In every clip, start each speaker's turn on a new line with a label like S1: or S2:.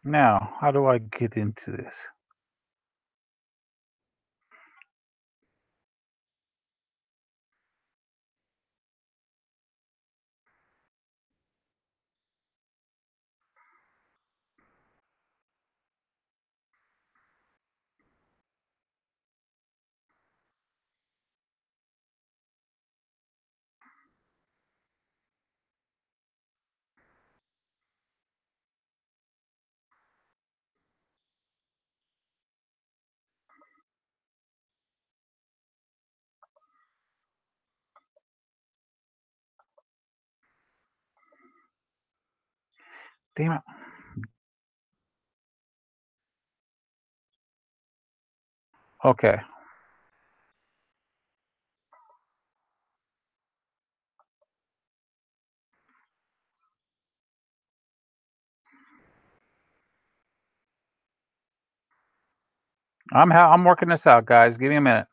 S1: Now, how do I get into this? Damn it. Okay. I'm working this out, guys. Give me a minute.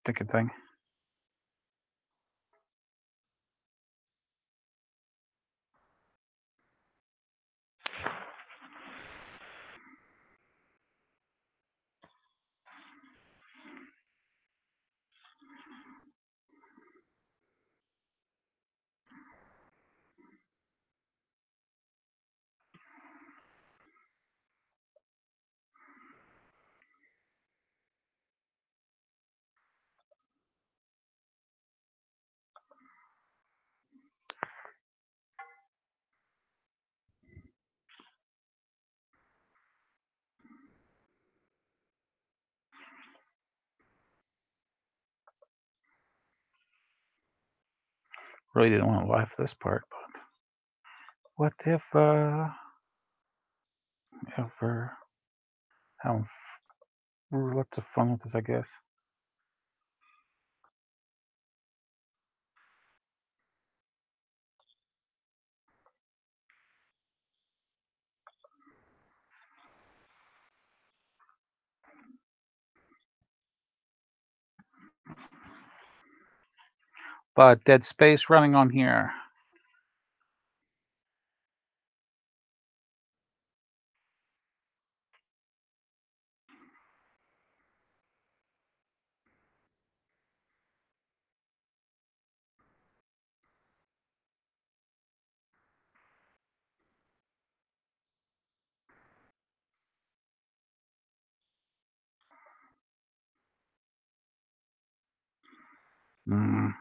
S1: Stick a thing. Really didn't want to live this part, but what if ever having lots of fun with this, I guess. But dead space running on here. Mm.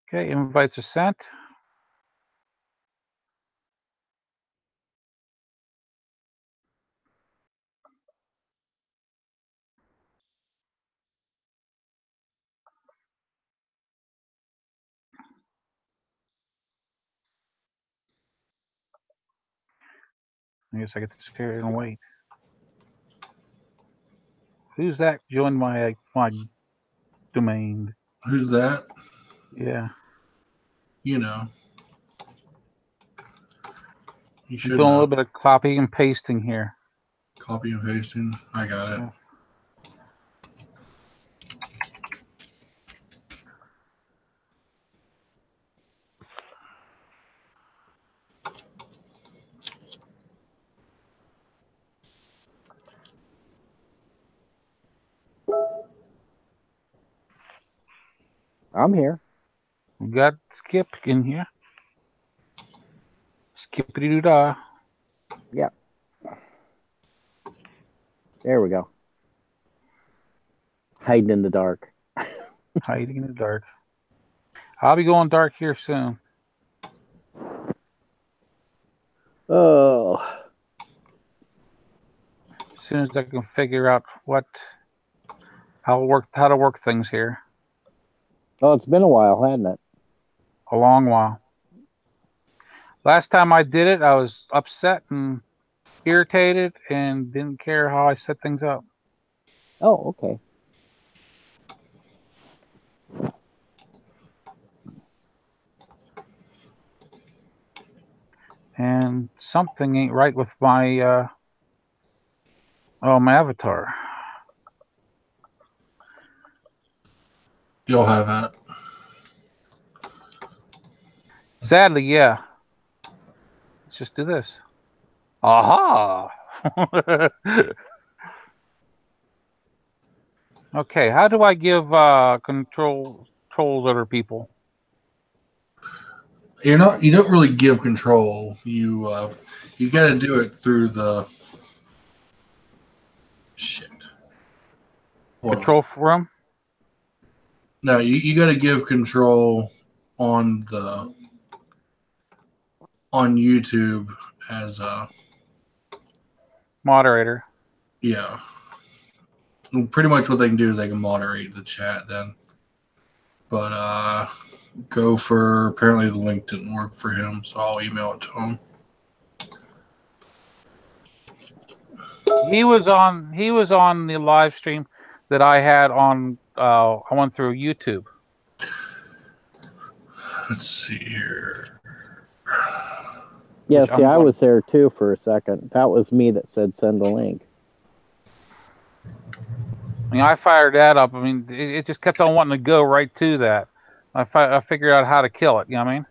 S1: Okay, invites are sent. I guess I get to sit here and wait. Who's that joined my domain?
S2: Who's that?
S1: Yeah.
S2: You know. You
S1: I'm
S2: should
S1: doing a
S2: know.
S1: little bit of copy and pasting here.
S2: Copy and pasting. I got it.
S1: Yes.
S3: I'm here.
S1: We got Skip in here. Skippity doo dah.
S3: Yep. There we go. Hiding in the dark.
S1: Hiding in the dark. I'll be going dark here soon.
S3: Oh.
S1: As soon as I can figure out how to work things here.
S3: Oh, it's been a while, hasn't it?
S1: A long while. Last time I did it, I was upset and irritated and didn't care how I set things up.
S3: Oh, okay.
S1: And something ain't right with my my avatar.
S2: You'll have that.
S1: Sadly, yeah. Let's just do this. Aha! Okay, how do I give controls to other people?
S2: You don't really give control. You got to do it through the shit. Hold
S1: Control
S2: on.
S1: from?
S2: No, you got to give control on YouTube as a
S1: Moderator.
S2: yeah. And pretty much what they can do is they can moderate the chat then. But Gopher, apparently the link didn't work for him, so I'll email it to him.
S1: He was on the live stream that I had on I went through YouTube.
S2: Let's see here.
S3: Yeah,
S1: Which
S3: see,
S1: I'm
S3: I
S1: going-
S3: was there too for a second. That was me that said send the link.
S1: I mean, I fired that up. I mean, it just kept on wanting to go right to that. I figured out how to kill it. You know what I mean?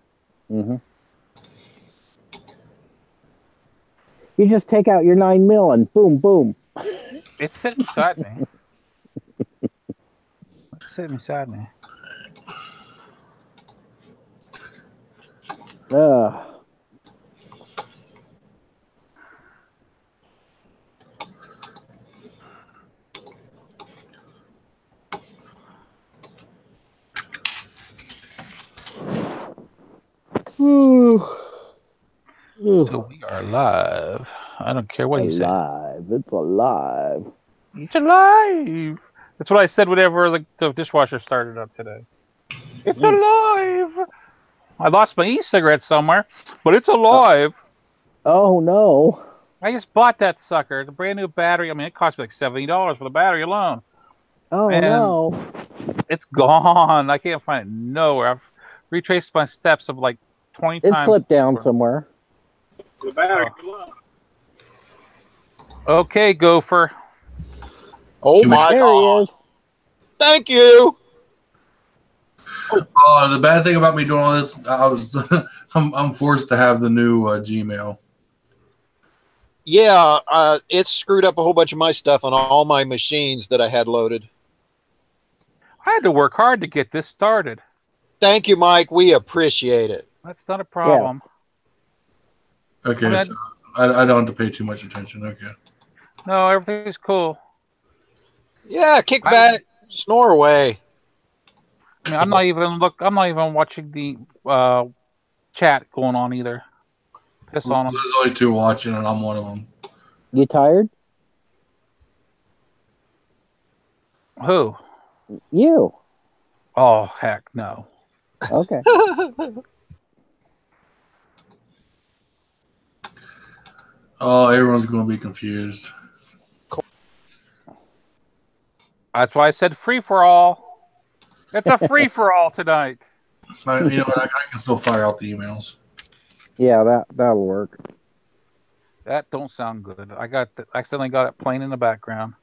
S3: Mm-hmm. You just take out your 9mm and boom, boom.
S1: It's sitting beside me. It's sitting beside me. So we are live. I don't care what he said.
S3: Alive. It's alive.
S1: It's alive. That's what I said whenever the dishwasher started up today. It's alive. I lost my e-cigarette somewhere, but it's alive.
S3: Oh, no.
S1: I just bought that sucker. The brand new battery. I mean, it cost me like $70 for the battery alone.
S3: Oh,
S1: And
S3: no.
S1: it's gone. I can't find it nowhere. I've retraced my steps of like 20
S3: It
S1: times.
S3: slipped down somewhere.
S1: The battery. Okay, Gopher.
S4: Oh my
S3: There
S4: God.
S3: he is.
S4: Thank you.
S2: The bad thing about me doing all this, I'm forced to have the new Gmail.
S4: Yeah, it screwed up a whole bunch of my stuff on all my machines that I had loaded.
S1: I had to work hard to get this started.
S4: Thank you, Mike. We appreciate it.
S1: That's not a problem.
S3: Yes.
S2: Okay,
S1: I mean,
S2: so I don't have to pay too much attention. Okay.
S1: No, everything's cool.
S4: Yeah, kick back, snore away.
S1: I mean, I'm not even watching the chat going on either. Piss on them.
S2: There's only 2 watching, and I'm one of them.
S3: You tired?
S1: Who?
S3: You.
S1: Oh, heck no.
S3: Okay.
S2: Oh, everyone's going to be confused.
S1: That's why I said free for all. It's a free for all tonight.
S2: You know what? I can still fire out the emails.
S3: Yeah, that'll work.
S1: That don't sound good. I accidentally got it playing in the background.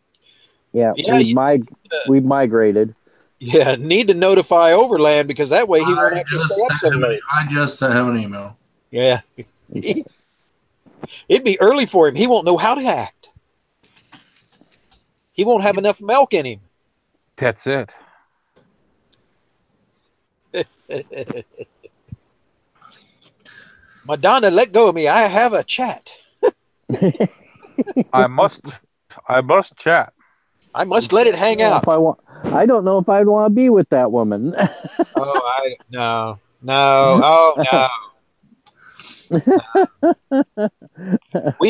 S3: Yeah,
S4: Yeah,
S3: we migrated.
S4: Yeah, need to notify Overland because that way he won't have to stay up so late.
S2: I just sent him an email.
S4: Yeah. It'd be early for him. He won't know how to act. He won't have enough milk in him.
S1: That's it.
S4: Madonna, let go of me. I have a chat.
S1: I must chat.
S4: I must let it hang out.
S3: I don't know if I'd want to be with that woman.
S4: No. Oh, no. We'd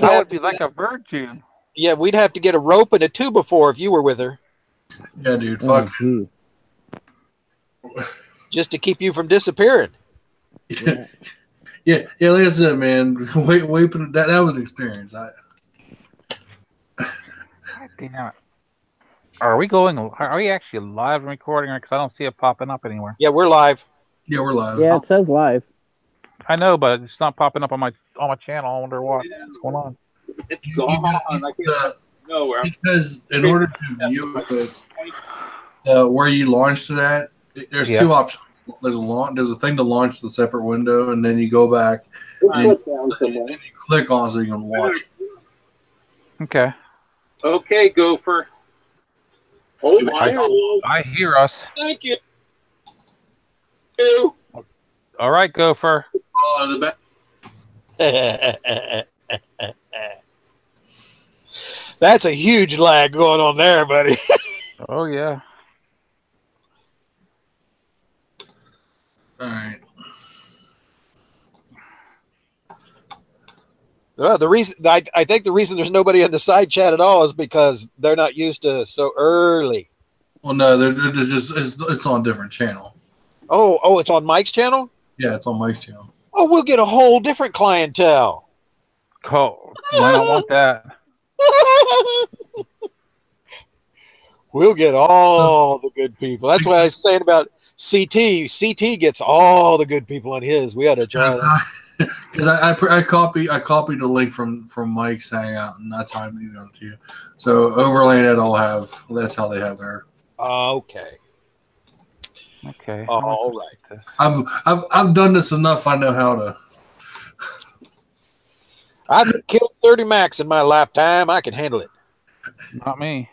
S1: I
S4: have
S1: would be like a virgin.
S4: Yeah, we'd have to get a rope and a 2x4 if you were with her,
S2: Yeah, dude.
S3: Oh,
S2: Fuck.
S3: gee.
S4: just to keep you from disappearing.
S3: Yeah.
S2: Yeah. Like I said, man. Wait. That was an experience.
S1: God damn it. Are we going? Are we actually live and recording? Because I don't see it popping up anywhere.
S4: Yeah, we're live.
S2: Yeah, we're live.
S3: Yeah, it says live.
S1: I know, but it's not popping up on my channel. I wonder what's going on.
S5: It's
S2: You
S5: gone.
S2: got
S5: I can't
S2: the-
S5: nowhere.
S2: because in order to view it, where you launched it at, there's
S1: Yeah.
S2: two options. There's a thing to launch the separate window, and then you go back and you click on so you can watch it.
S1: Okay.
S5: Okay, Gopher. Oh, my God.
S1: I hear us.
S5: Thank you.
S1: All right, Gopher.
S5: The back.
S4: That's a huge lag going on there, buddy.
S1: Oh yeah.
S2: All right.
S4: Well, I think the reason there's nobody in the side chat at all is because they're not used to so early.
S2: Well, no, they're just it's on a different channel.
S4: Oh, it's on Mike's channel?
S2: Yeah, it's on Mike's channel.
S4: Oh, we'll get a whole different clientele.
S1: Cool. I don't want that.
S4: We'll get all the good people. That's what I was saying about CT. CT gets all the good people on his. We ought to try that.
S2: Because I copied the link from Mike's Hangout, and that's how I emailed it to you. So Overland that's how they have their.
S4: Okay.
S1: Okay.
S4: All right.
S2: I've done this enough. I know how to.
S4: I've killed 30 Macs in my lifetime. I can handle it.
S1: Not me.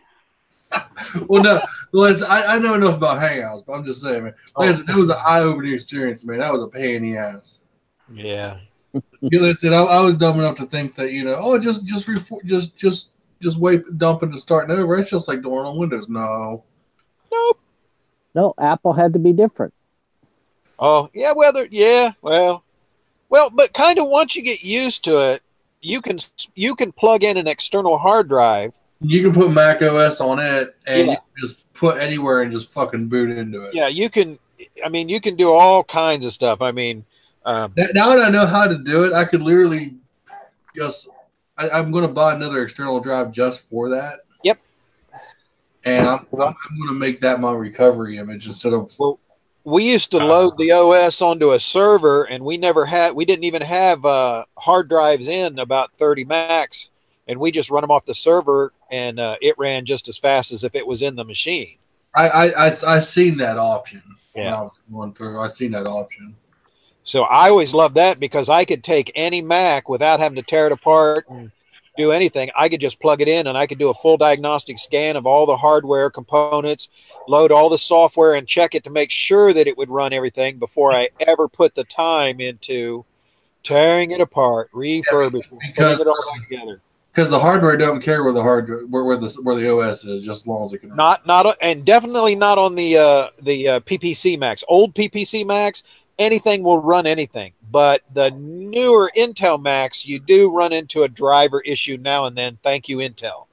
S2: Well, no, Liz, I know enough about Hangouts, but I'm just saying, man. Liz, it was an eye-opening experience, man. That was a pain in the ass.
S4: Yeah.
S2: Listen, I was dumb enough to think that just wait, dumping and starting over. It's just like doing on Windows. No.
S4: Nope.
S3: No, Apple had to be different.
S4: Oh, yeah. Well, but kind of once you get used to it, you can plug in an external hard drive.
S2: You can put Mac OS on it and you can just put anywhere and just fucking boot into it.
S4: Yeah, you can. I mean, you can do all kinds of stuff. I mean,
S2: now that I know how to do it, I could literally I'm going to buy another external drive just for that.
S4: Yep.
S2: And I'm going to make that my recovery image instead of.
S4: Well, we used to load the OS onto a server, and we didn't even have hard drives in about 30 Macs, and we just run them off the server, and it ran just as fast as if it was in the machine.
S2: I seen that option.
S4: Yeah.
S2: When I was going through. I seen that option.
S4: So I always loved that because I could take any Mac without having to tear it apart and do anything. I could just plug it in and I could do a full diagnostic scan of all the hardware components, load all the software and check it to make sure that it would run everything before I ever put the time into tearing it apart, refurbishing, putting it all back together.
S2: Because the hardware doesn't care where the where the OS is, just as long as it can run.
S4: And definitely not on the PPC Macs. Old PPC Macs, anything will run anything. But the newer Intel Macs, you do run into a driver issue now and then. Thank you, Intel.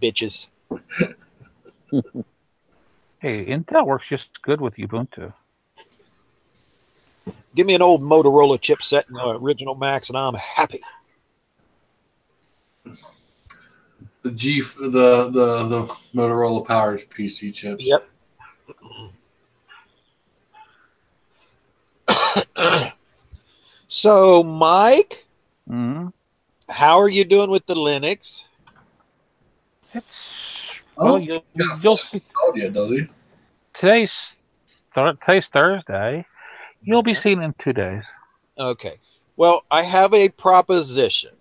S4: Bitches.
S1: Hey, Intel works just good with Ubuntu.
S4: Give me an old Motorola chipset and the original Macs, and I'm happy.
S2: The Motorola powered PC chips.
S4: Yep. So, Mike, how are you doing with the Linux?
S1: It's
S2: Oh,
S1: you'll see.
S2: Oh yeah, does he?
S1: Today's Thursday. You'll be seeing in 2 days.
S4: Okay. Well, I have a proposition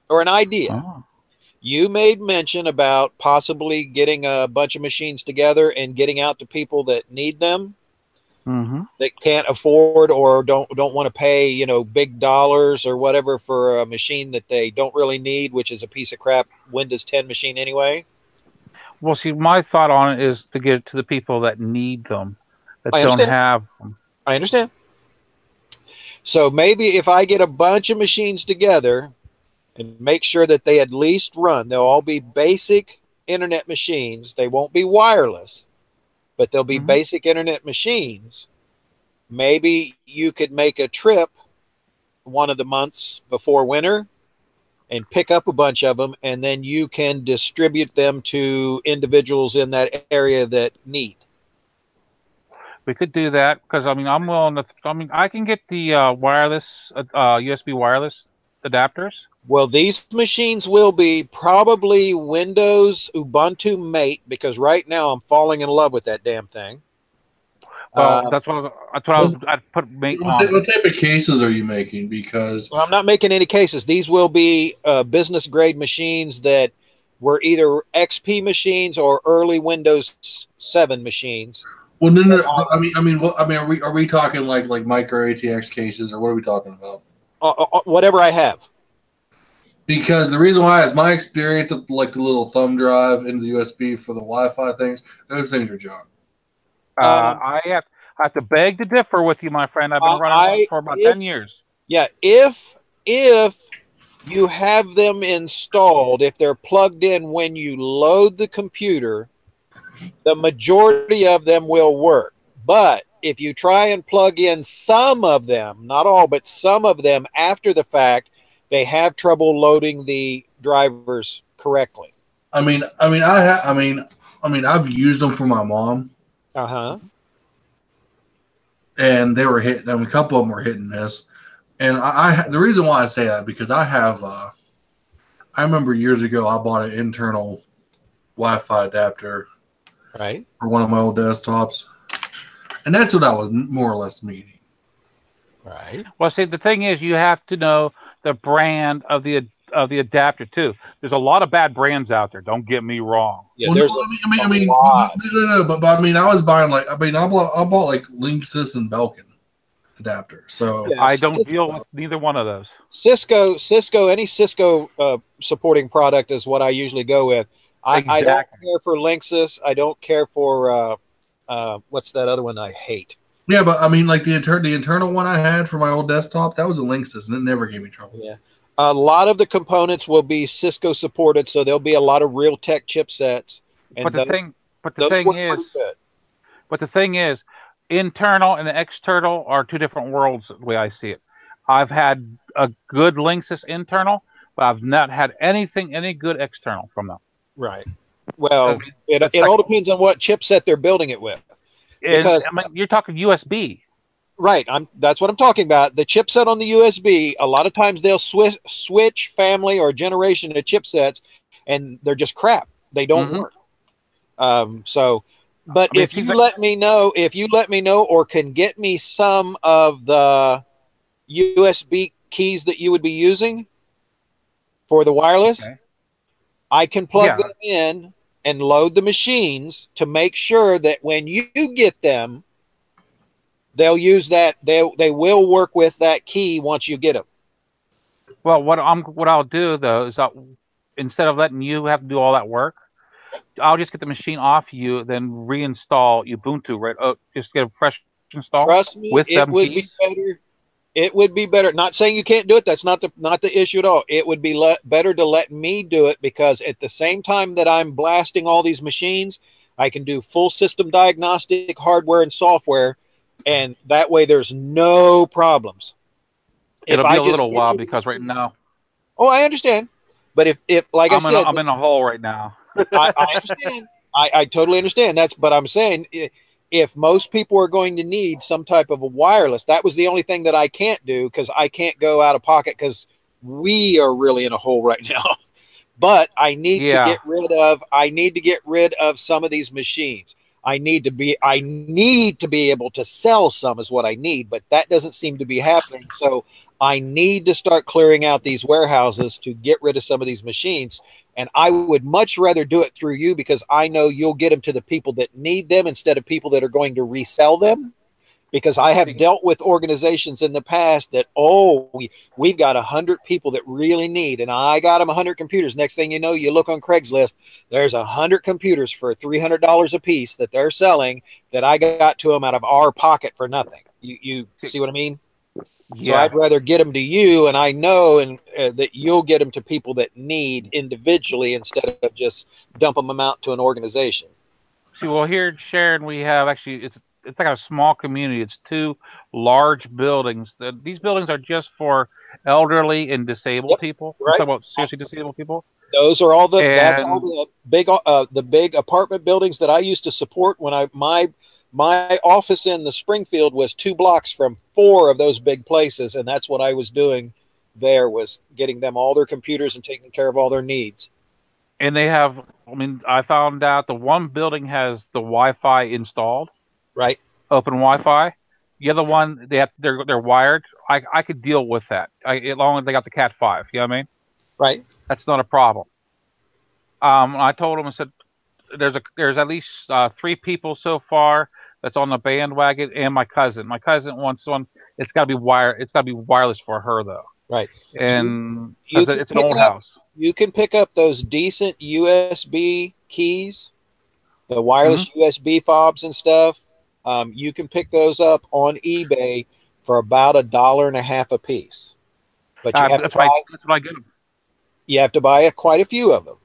S4: or an idea.
S1: Oh.
S4: You made mention about possibly getting a bunch of machines together and getting out to people that need them, that can't afford or don't want to pay, big dollars or whatever for a machine that they don't really need, which is a piece of crap Windows 10 machine anyway.
S1: Well, see, my thought on it is to get it to the people that need them, that
S4: I
S1: don't
S4: understand.
S1: have them.
S4: I understand. So maybe if I get a bunch of machines together and make sure that they at least run, they'll all be basic internet machines. They won't be wireless, but they'll be basic internet machines. Maybe you could make a trip one of the months before winter and pick up a bunch of them, and then you can distribute them to individuals in that area that need.
S1: We could do that because I mean I'm willing to. I mean I can get the wireless USB wireless adapters.
S4: Well, these machines will be probably Windows Ubuntu Mate, because right now I'm falling in love with that damn thing.
S1: Well, that's what I'd put Mate on.
S2: What type of cases are you making? Because
S4: Well, I'm not making any cases. These will be business grade machines that were either XP machines or early Windows 7 machines.
S2: well, no. Are we talking like micro ATX cases, or what are we talking about?
S4: Whatever I have.
S2: Because the reason why is my experience with like the little thumb drive into the USB for the Wi-Fi things. Those things are junk.
S1: I have to beg to differ with you, my friend. I've been running for about 10 years.
S4: Yeah, if you have them installed, if they're plugged in when you load the computer, the majority of them will work. But if you try and plug in some of them, not all, but some of them after the fact, they have trouble loading the drivers correctly.
S2: I've used them for my mom, and they were hitting. A couple of them were hitting this, and the reason why I say that because I have. I remember years ago I bought an internal Wi-Fi adapter,
S4: right,
S2: for one of my old desktops, and that's what I was more or less meaning.
S4: Right.
S1: Well, see, the thing is, you have to know the brand of the adapter too. There's a lot of bad brands out there. Don't get me wrong.
S4: Yeah,
S2: Well,
S4: there's
S2: no, but I mean, I was buying I bought like Linksys and Belkin adapter. So
S4: Yeah,
S1: I don't deal with neither one of those.
S4: Cisco, any Cisco supporting product is what I usually go with. I don't care for Linksys. I don't care for what's that other one I hate?
S2: yeah, but I mean, like the internal one I had for my old desktop, that was a Linksys, and it never gave me trouble.
S4: Yeah, a lot of the components will be Cisco supported, so there'll be a lot of Realtek chipsets. And
S1: But the thing is, internal and external are two different worlds. The way I see it, I've had a good Linksys internal, but I've not had any good external from them.
S4: Right. Well, it all depends on what chipset they're building it with. Because
S1: I mean, you're talking USB.
S4: Right. That's what I'm talking about. The chipset on the USB, a lot of times they'll switch family or generation of chipsets, and they're just crap. They don't work. But if you let me know, or can get me some of the USB keys that you would be using for the wireless, I can plug them in and load the machines to make sure that when you get them, they'll use that. They will work with that key once you get them.
S1: Well, what I'll do though is instead of letting you have to do all that work, I'll just get the machine off you, then reinstall Ubuntu. Right? Just get a fresh install.
S4: Trust me, it would be better. It would be better. Not saying you can't do it. That's not the issue at all. It would be better to let me do it, because at the same time that I'm blasting all these machines, I can do full system diagnostic, hardware and software, and that way there's no problems.
S1: It'll be a little while because right now.
S4: Oh, I understand. But if like I said,
S1: I'm in a hole right now.
S4: I understand. I totally understand. But I'm saying, if most people are going to need some type of a wireless, that was the only thing that I can't do, because I can't go out of pocket, because we are really in a hole right now. But I need to get rid of some of these machines. I need to be able to sell some is what I need, but that doesn't seem to be happening. So I need to start clearing out these warehouses to get rid of some of these machines. And I would much rather do it through you, because I know you'll get them to the people that need them instead of people that are going to resell them. Because I have dealt with organizations in the past that, we've got 100 people that really need, and I got them 100 computers. Next thing you know, you look on Craigslist, there's 100 computers for $300 a piece that they're selling that I got to them out of our pocket for nothing. You see what I mean? So
S1: Yeah.
S4: I'd rather get them to you, and I know that you'll get them to people that need individually instead of just dumping them out to an organization.
S1: See, well, here in Sharon, we have actually it's like a small community. It's two large buildings. These buildings are just for elderly and disabled
S4: Yep,
S1: people. I'm
S4: right.
S1: talking about seriously disabled people.
S4: Those are all that's all
S1: And
S4: the big apartment buildings that I used to support when my office in the Springfield was 2 blocks from 4 of those big places, and that's what I was doing there, was getting them all their computers and taking care of all their needs.
S1: and they have. I mean, I found out the one building has the Wi-Fi installed,
S4: Right.
S1: open Wi-Fi. The other one, they're wired. I could deal with that. As long as they got the Cat 5. You know what I mean?
S4: Right.
S1: That's not a problem. I told him, I said, there's at least 3 people so far that's on the bandwagon, and my cousin. My cousin wants one. It's got to be It's got to be wireless for her though,
S4: Right.
S1: and
S4: You
S1: because
S4: can
S1: it's an
S4: pick
S1: old
S4: up
S1: house.
S4: you can pick up those decent USB keys, the wireless
S1: Mm-hmm.
S4: USB fobs and stuff. You can pick those up on eBay for about $1.50 a piece. But
S1: That's what I get them.
S4: you have to buy quite a few of them.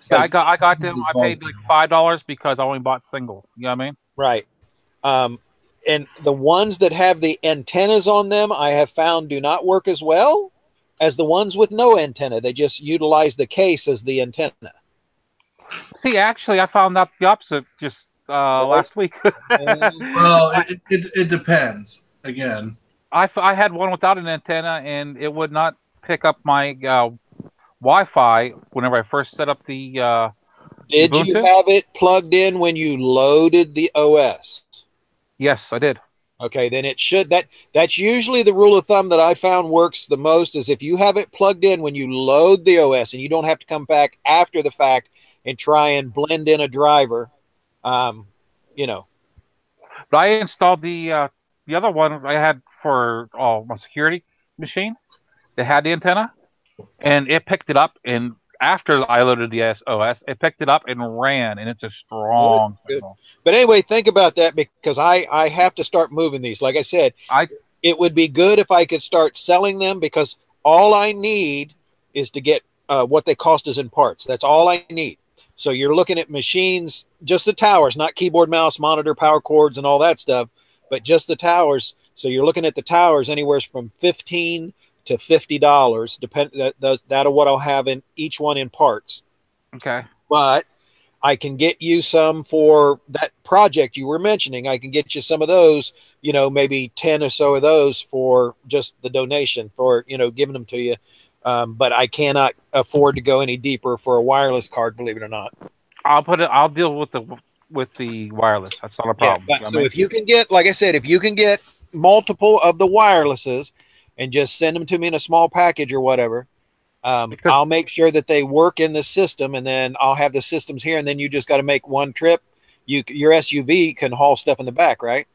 S1: See, I got them. I paid like $5 because I only bought single. You know what I mean?
S4: Right. And the ones that have the antennas on them, I have found do not work as well as the ones with no antenna. They just utilize the case as the antenna.
S1: See, actually, I found out the opposite just
S4: Really?
S1: last week.
S2: Well, it depends. Again,
S1: I had one without an antenna, and it would not pick up my Wi-Fi whenever I first set up the
S4: Did you
S1: Ubuntu.
S4: have it plugged in when you loaded the OS?
S1: Yes, I did.
S4: Okay, then it should that's usually the rule of thumb that I found works the most, is if you have it plugged in when you load the OS, and you don't have to come back after the fact and try and blend in a driver. You know.
S1: But I installed the other one I had for my security machine that had the antenna, and it picked it up. And after I loaded the OS, it picked it up and ran, and it's a strong
S4: Good.
S1: signal.
S4: But anyway, think about that, because I have to start moving these. Like I said, it would be good if I could start selling them, because all I need is to get what they cost us in parts. That's all I need. So you're looking at machines, just the towers, not keyboard, mouse, monitor, power cords, and all that stuff, but just the towers. So you're looking at the towers anywhere from $15 to $50, depend that'll what I'll have in each one in parts.
S1: Okay.
S4: But I can get you some for that project you were mentioning. I can get you some of those, maybe 10 or so of those for just the donation for, giving them to you. But I cannot afford to go any deeper for a wireless card, believe it or not.
S1: I'll deal with the wireless. That's not a problem.
S4: Yeah, but so if you can get, like I said, if you can get multiple of the wirelesses and just send them to me in a small package or whatever, I'll make sure that they work in the system, and then I'll have the systems here, and then you just got to make one trip. Your SUV can haul stuff in the back, right?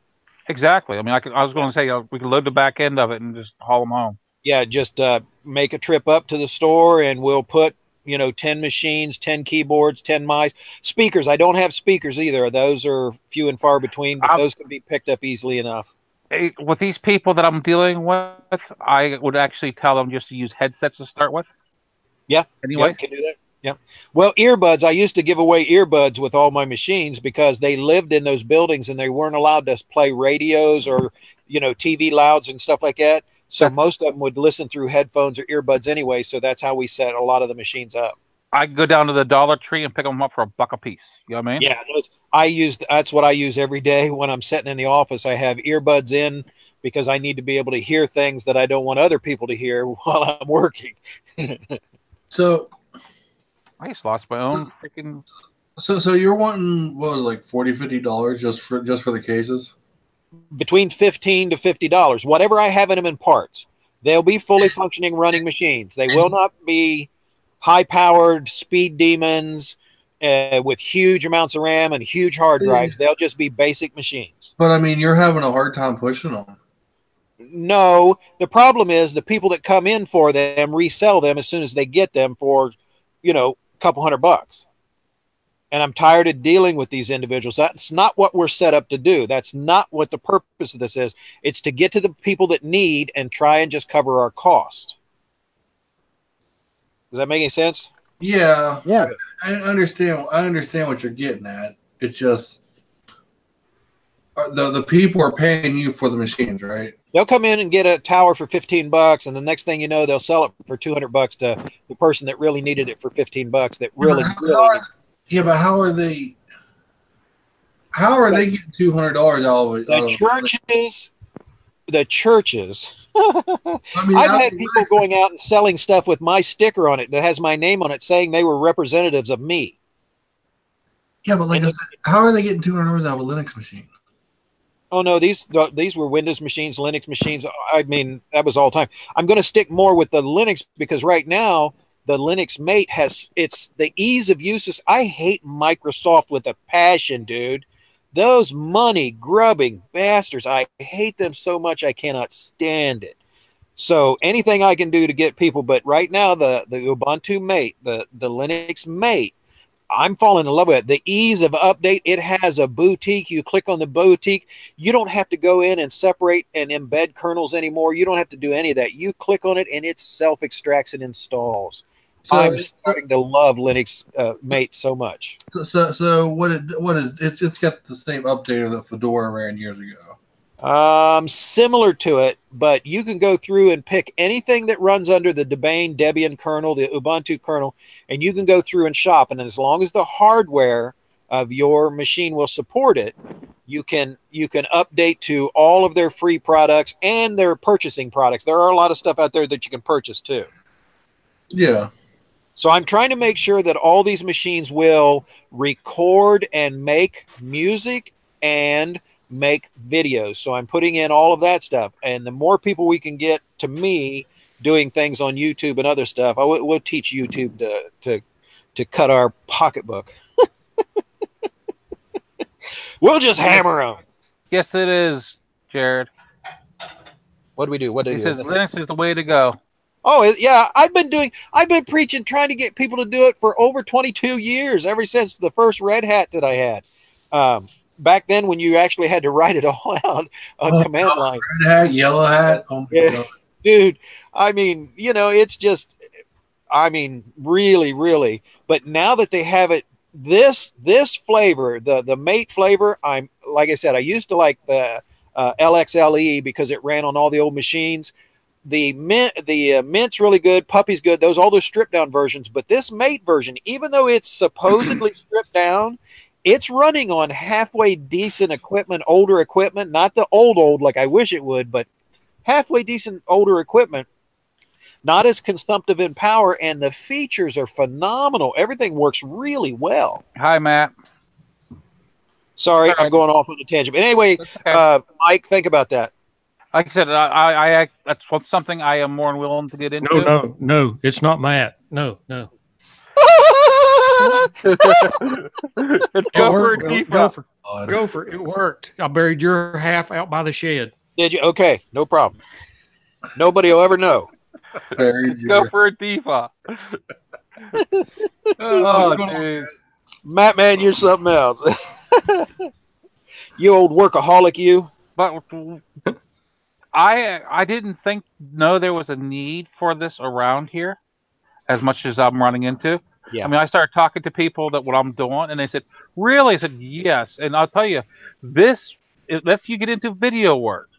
S1: Exactly. I mean, I was going to say we can load the back end of it and just haul them home.
S4: Yeah, just make a trip up to the store, and we'll put 10 machines, 10 keyboards, 10 mice. Speakers, I don't have speakers either. Those are few and far between, but those can be picked up easily enough.
S1: With these people that I'm dealing with, I would actually tell them just to use headsets to start with.
S4: Yeah.
S1: Anyway,
S4: can do that. Yeah. Well, earbuds, I used to give away earbuds with all my machines because they lived in those buildings and they weren't allowed to play radios or, TV louds and stuff like that. So most of them would listen through headphones or earbuds anyway. So that's how we set a lot of the machines up.
S1: I go down to the Dollar Tree and pick them up for $1 a piece. You know what I mean?
S4: Yeah, that's what I use every day when I'm sitting in the office. I have earbuds in because I need to be able to hear things that I don't want other people to hear while I'm working.
S2: So
S1: I just lost my own freaking.
S2: So you're wanting, what was it, like $40-$50 just for the cases?
S4: Between $15 to $50, whatever I have in them in parts. They'll be fully functioning running machines. They will not be high-powered speed demons with huge amounts of RAM and huge hard drives. They'll just be basic machines.
S2: But I mean, you're having a hard time pushing them.
S4: No, the problem is the people that come in for them resell them as soon as they get them for, a couple $100. And I'm tired of dealing with these individuals. That's not what we're set up to do. That's not what the purpose of this is. It's to get to the people that need and try and just cover our cost. Does that make any sense?
S2: Yeah,
S3: Yeah.
S2: I understand. I understand what you're getting at. It's just the people are paying you for the machines, right?
S4: They'll come in and get a tower for $15, and the next thing you know, they'll sell it for $200 to the person that really needed it for $15. That really,
S2: Yeah, but how are they? How are they getting $200 out of it?
S4: The churches.
S2: I mean,
S4: I've had people going out and selling stuff with my sticker on it that has my name on it, saying they were representatives of me.
S2: Yeah, but like I said, how are they getting $200 out of a Linux machine?
S4: Oh no, these were Windows machines, Linux machines. I mean, that was all time. I'm going to stick more with the Linux because right now the Linux Mate it's the ease of use. I hate Microsoft with a passion, dude. Those money grubbing bastards. I hate them so much. I cannot stand it. So anything I can do to get people, but right now the Ubuntu Mate, the Linux Mate, I'm falling in love with it. The ease of update. It has a boutique. You click on the boutique. You don't have to go in and separate and embed kernels anymore. You don't have to do any of that. You click on it and it self-extracts and installs. So I'm starting to love Linux Mate so much.
S2: So what is it's got the same updater that Fedora ran years ago.
S4: Similar to it, but you can go through and pick anything that runs under the Debian kernel, the Ubuntu kernel, and you can go through and shop. And as long as the hardware of your machine will support it, you can update to all of their free products and their purchasing products. There are a lot of stuff out there that you can purchase too.
S2: Yeah.
S4: So I'm trying to make sure that all these machines will record and make music and make videos. So I'm putting in all of that stuff. And the more people we can get to me doing things on YouTube and other stuff, we'll teach YouTube to cut our pocketbook. We'll just hammer them.
S1: Yes, it is, Jared.
S4: What do we do? What do
S1: He
S4: we
S1: says
S4: do?
S1: Linux is the way to go.
S4: Oh yeah, I've been preaching, trying to get people to do it for over 22 years, ever since the first Red Hat that I had. Back then, when you actually had to write it all out on command line.
S2: Red Hat, Yellow Hat. Oh my God.
S4: Dude. I mean, it's just, really, really. But now that they have it, this flavor, the Mate flavor, like I said, I used to like the LXLE because it ran on all the old machines. The Mint's really good, Puppy's good. All those stripped down versions. But this Mate version, even though it's supposedly stripped down, it's running on halfway decent equipment, older equipment, not the old like I wish it would, but halfway decent older equipment, not as consumptive in power, and the features are phenomenal. Everything works really well.
S1: Hi, Matt.
S4: Sorry, I'm going off on a tangent. But anyway, okay. Mike, think about that.
S1: Like I said, I that's something I am more than willing to get into.
S6: No, it's not Matt. No.
S1: It's
S6: Gopher. It worked. I buried your half out by the shed.
S4: Did you? Okay, no problem. Nobody will ever know.
S1: Gopher Tifa. Oh,
S4: Matt, man, you're something else. You old workaholic, you.
S1: But I didn't know there was a need for this around here as much as I'm running into.
S4: Yeah.
S1: I mean, I started talking to people that what I'm doing, and they said, "Really?" I said, "Yes." And I'll tell you, it lets you get into video work.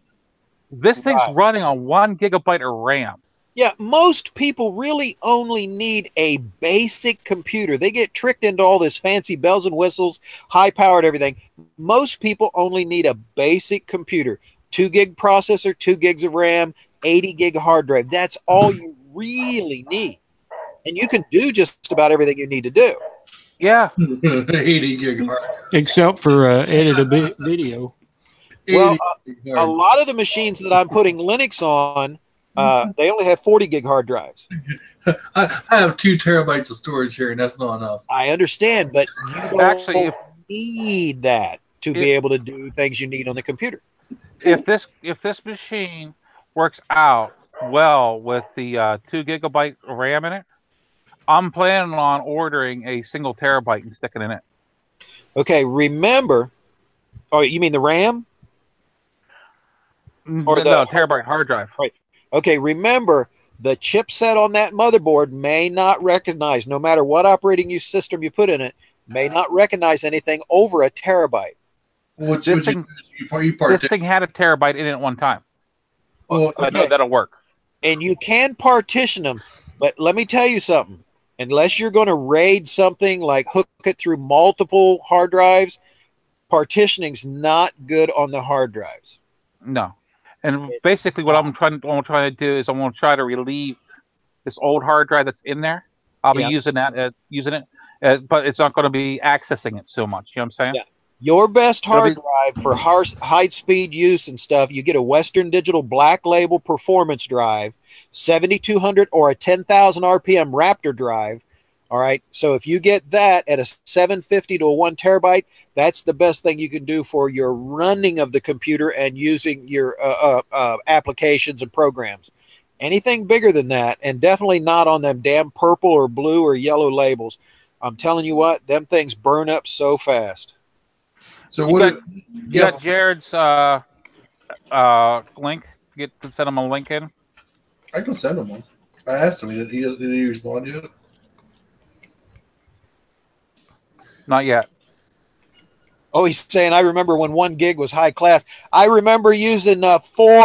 S1: This thing's running on 1 gigabyte of RAM.
S4: Yeah, most people really only need a basic computer. They get tricked into all this fancy bells and whistles, high-powered everything. Most people only need a basic computer. 2 gig processor, 2 gigs of RAM, 80 gig hard drive. That's all you really need. And you can do just about everything you need to do.
S1: Yeah.
S2: 80 gig hard.
S6: Except for edit a video.
S4: Well, a lot of the machines that I'm putting Linux on, they only have 40 gig hard drives.
S2: I have 2 terabytes of storage here, and that's not enough.
S4: I understand, but you don't need that to be able to do things you need on the computer.
S1: If this machine works out well with the 2 gigabyte RAM in it, I'm planning on ordering a single terabyte and sticking in it.
S4: Okay, remember. Oh, you mean the RAM? Or the
S1: No, terabyte hard drive.
S4: Right. Okay, remember the chipset on that motherboard may not recognize, no matter what operating system you put in it, may not recognize anything over a terabyte.
S2: Which
S1: This
S2: you
S1: This thing had a terabyte in it at one time.
S2: well,
S1: I know that'll work.
S4: And you can partition them, but let me tell you something. Unless you're going to raid something like hook it through multiple hard drives, partitioning's not good on the hard drives.
S1: No. And basically what I'm trying to do is I'm going to try to relieve this old hard drive that's in there. I'll be using it, but it's not going to be accessing it so much. You know what I'm saying?
S4: Yeah. Your best hard drive for high speed use and stuff, you get a Western Digital Black Label Performance drive, 7200 or a 10,000 RPM Raptor drive. All right. So if you get that at a 750 to a 1 terabyte, that's the best thing you can do for your running of the computer and using your applications and programs. Anything bigger than that, and definitely not on them damn purple or blue or yellow labels. I'm telling you what, them things burn up so fast.
S2: So
S1: you got Jared's link? Get to send him a link in.
S2: I can send him one. I asked him. Did he respond yet?
S1: Not yet.
S4: Oh, he's saying, I remember when 1 gig was high class. I remember using 4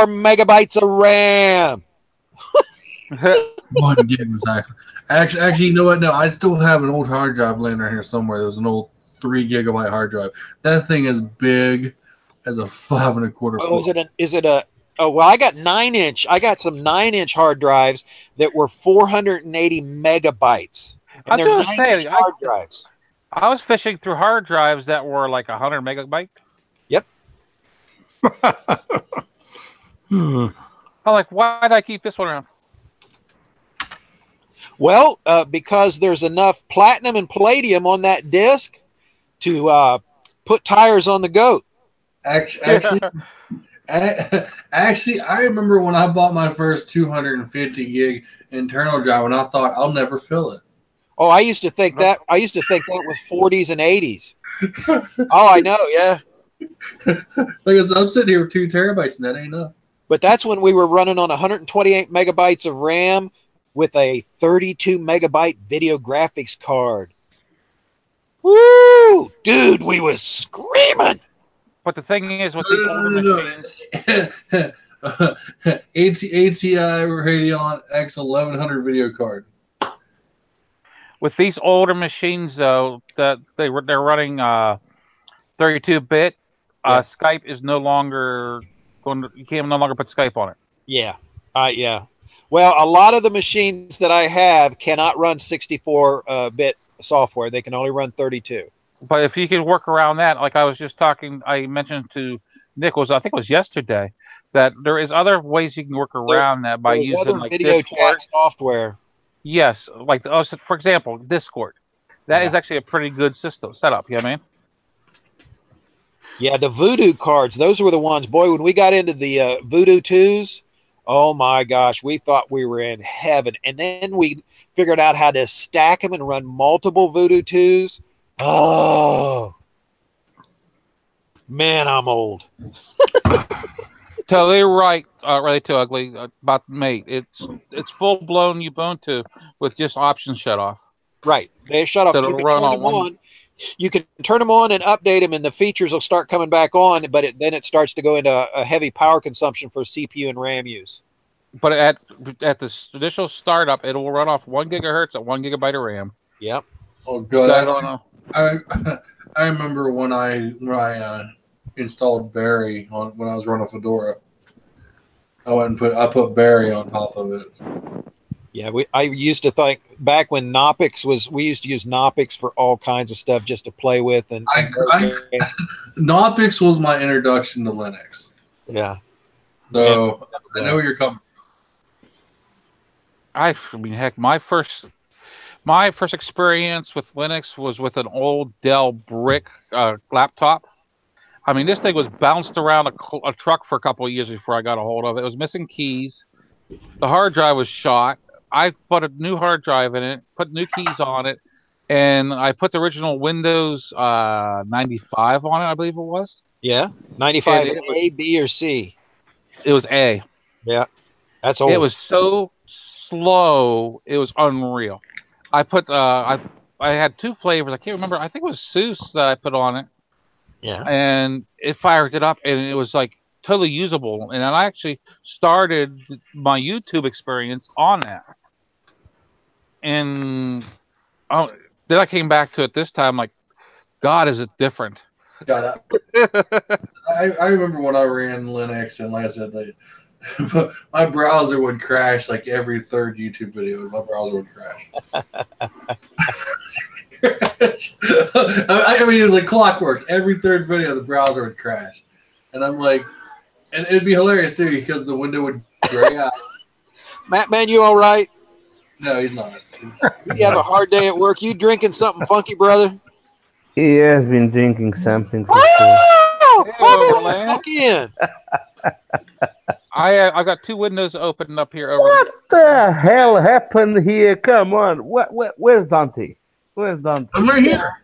S4: megabytes of RAM.
S2: 1 gig exactly. Actually, you know what? No, I still have an old hard drive laying around here somewhere. There was an old 3 gigabyte hard drive. That thing is big as a 5 1/4.
S4: Oh, is it a? Oh, well, I got 9-inch. I got some 9-inch hard drives that were 480 megabytes.
S1: I was going to say,
S4: hard drives.
S1: I was fishing through hard drives that were like 100 megabyte.
S4: Yep.
S1: I'm like, why did I keep this one around?
S4: Well, because there's enough platinum and palladium on that disc to put tires on the goat.
S2: Actually, I remember when I bought my first 250 gig internal drive, and I thought I'll never fill it.
S4: Oh, I used to think that. I used to think that was 40s and 80s. Oh, I know, yeah.
S2: Like I'm sitting here with 2 terabytes, and that ain't enough.
S4: But that's when we were running on 128 megabytes of RAM with a 32 megabyte video graphics card. Woo! Dude, we was screaming.
S1: But the thing is, with these older machines,
S2: ATI Radeon X1100 video card.
S1: With these older machines, though, that they're running 32-bit, Skype is no longer going. You can no longer put Skype on it.
S4: Yeah, yeah. Well, a lot of the machines that I have cannot run 64-bit software. They can only run 32.
S1: But if you could work around that, like I was just talking, I mentioned to Nichols, I think it was yesterday, that there is other ways you can work around that by using like
S4: video
S1: Discord.
S4: chat software.
S1: Yes, like for example, Discord. That is actually a pretty good system setup. You know what I mean?
S4: Yeah, the Voodoo cards. Those were the ones. Boy, when we got into the Voodoo 2s, oh my gosh, we thought we were in heaven. And then we figured out how to stack them and run multiple Voodoo 2s. Oh, man, I'm old.
S1: Totally right. Really too ugly about the mate. It's full blown Ubuntu with just options shut off.
S4: Right, they shut off.
S1: So it'll run on one.
S4: You can turn them on and update them, and the features will start coming back on. But then it starts to go into a heavy power consumption for CPU and RAM use.
S1: But at the initial startup, it will run off 1 gigahertz at 1 gigabyte of RAM.
S4: Yep.
S2: Oh, good.
S1: So
S2: I remember when I installed Barry when I was running Fedora. I put Barry on top of it.
S4: Yeah, I used to think back when Knoppix was. We used to use Knoppix for all kinds of stuff just to play with. And
S2: Knoppix was my introduction to Linux.
S4: Yeah.
S2: So I know where you're coming
S1: from. I mean, heck, my first experience with Linux was with an old Dell brick laptop. I mean, this thing was bounced around a truck for a couple of years before I got a hold of it. It was missing keys. The hard drive was shot. I put a new hard drive in it, put new keys on it, and I put the original Windows 95 on it, I believe it was.
S4: Yeah, 95
S1: And
S4: A, B, or C.
S1: It was A.
S4: Yeah, that's old.
S1: It was so slow, it was unreal. I put I had 2 flavors. I can't remember. I think it was Seuss that I put on it,
S4: Yeah.
S1: and it fired it up, and it was like totally usable. And I actually started my YouTube experience on that. And then I came back to it this time, like, God, is it different?
S2: God, I remember when I ran Linux, and like I said, my browser would crash like every third YouTube video. My browser would crash. I mean, it was like clockwork. Every third video, the browser would crash, and I'm like, and it'd be hilarious too because the window would gray out.
S4: Matt, man, you all right?
S2: No, he's not.
S4: You have a hard day at work. You drinking something funky, brother?
S3: He has been drinking something for sure.
S1: Oh,
S4: Back in.
S1: I got 2 windows opened up here.
S3: What the hell happened here? Come on. Where's Dante? Where's Dante?
S2: I'm right here.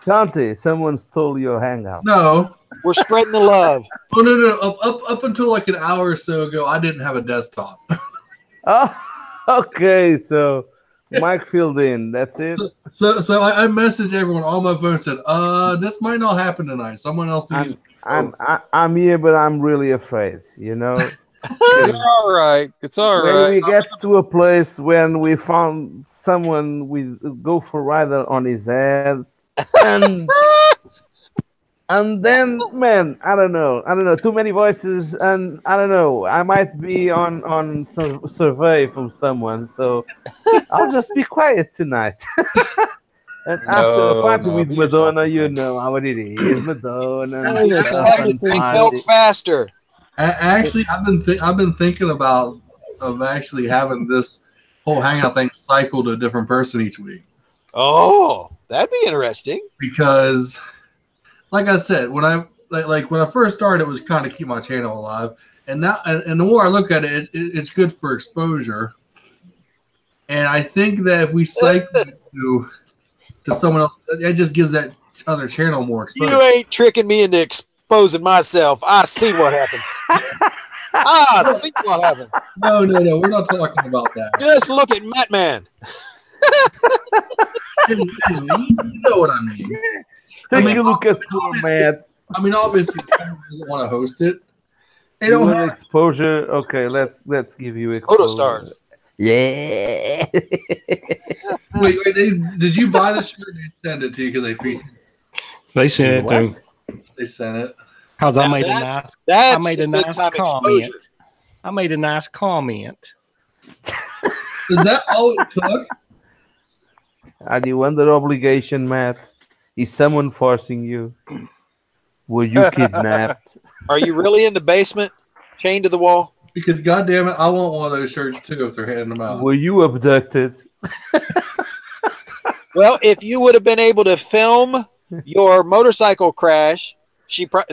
S3: Dante, someone stole your hangout.
S2: No.
S4: We're spreading the love.
S2: Oh no. Up until like an hour or so ago, I didn't have a desktop.
S3: Oh, okay. So Mike filled in. That's it.
S2: So I messaged everyone on my phone and said, this might not happen tonight. Someone else needs.
S3: I'm here, but I'm really afraid. You know.
S1: It's all right. It's all
S3: When
S1: right.
S3: we get to a place when we found someone with Gopro rider on his head, and then, man, I don't know, too many voices, and I don't know, I might be on some survey from someone, so I'll just be quiet tonight. And after the party with Madonna, you know how it is, Madonna.
S4: Milk faster.
S2: Actually, I've been thinking about actually having this whole hangout thing cycle to a different person each week.
S4: Oh, that'd be interesting.
S2: Because, like I said, when I first started, it was kind of keep my channel alive, and now and the more I look at it, it's good for exposure. And I think that if we cycle to someone else, it just gives that other channel more exposure.
S4: You ain't tricking me into exposing myself. I see what happens. I see what happens.
S2: No, we're not talking about that.
S4: Just look at Matt Man.
S2: Anyway, you know what I mean.
S3: Take a look at poor Matt.
S2: I mean, obviously, someone doesn't want to host it. They
S3: You
S2: don't
S3: want
S2: have
S3: exposure? Okay, let's give you exposure.
S4: Photo stars.
S3: Yeah.
S2: Wait, did you buy the shirt? They send it to you because they featured.
S6: They sent it
S3: What?
S6: to
S2: They sent it.
S6: because I
S4: Now
S6: made a
S4: that's-
S6: nice.
S4: That's
S6: I made a nice
S4: time
S6: comment.
S4: exposure.
S6: I made a nice comment.
S2: Is that all it took?
S3: Are you under obligation, Matt? Is someone forcing you? Were you kidnapped?
S4: Are you really in the basement, chained to the wall?
S2: Because goddamn it, I want one of those shirts too if they're handing them out.
S3: Were you abducted?
S4: Well, if you would have been able to film your motorcycle crash,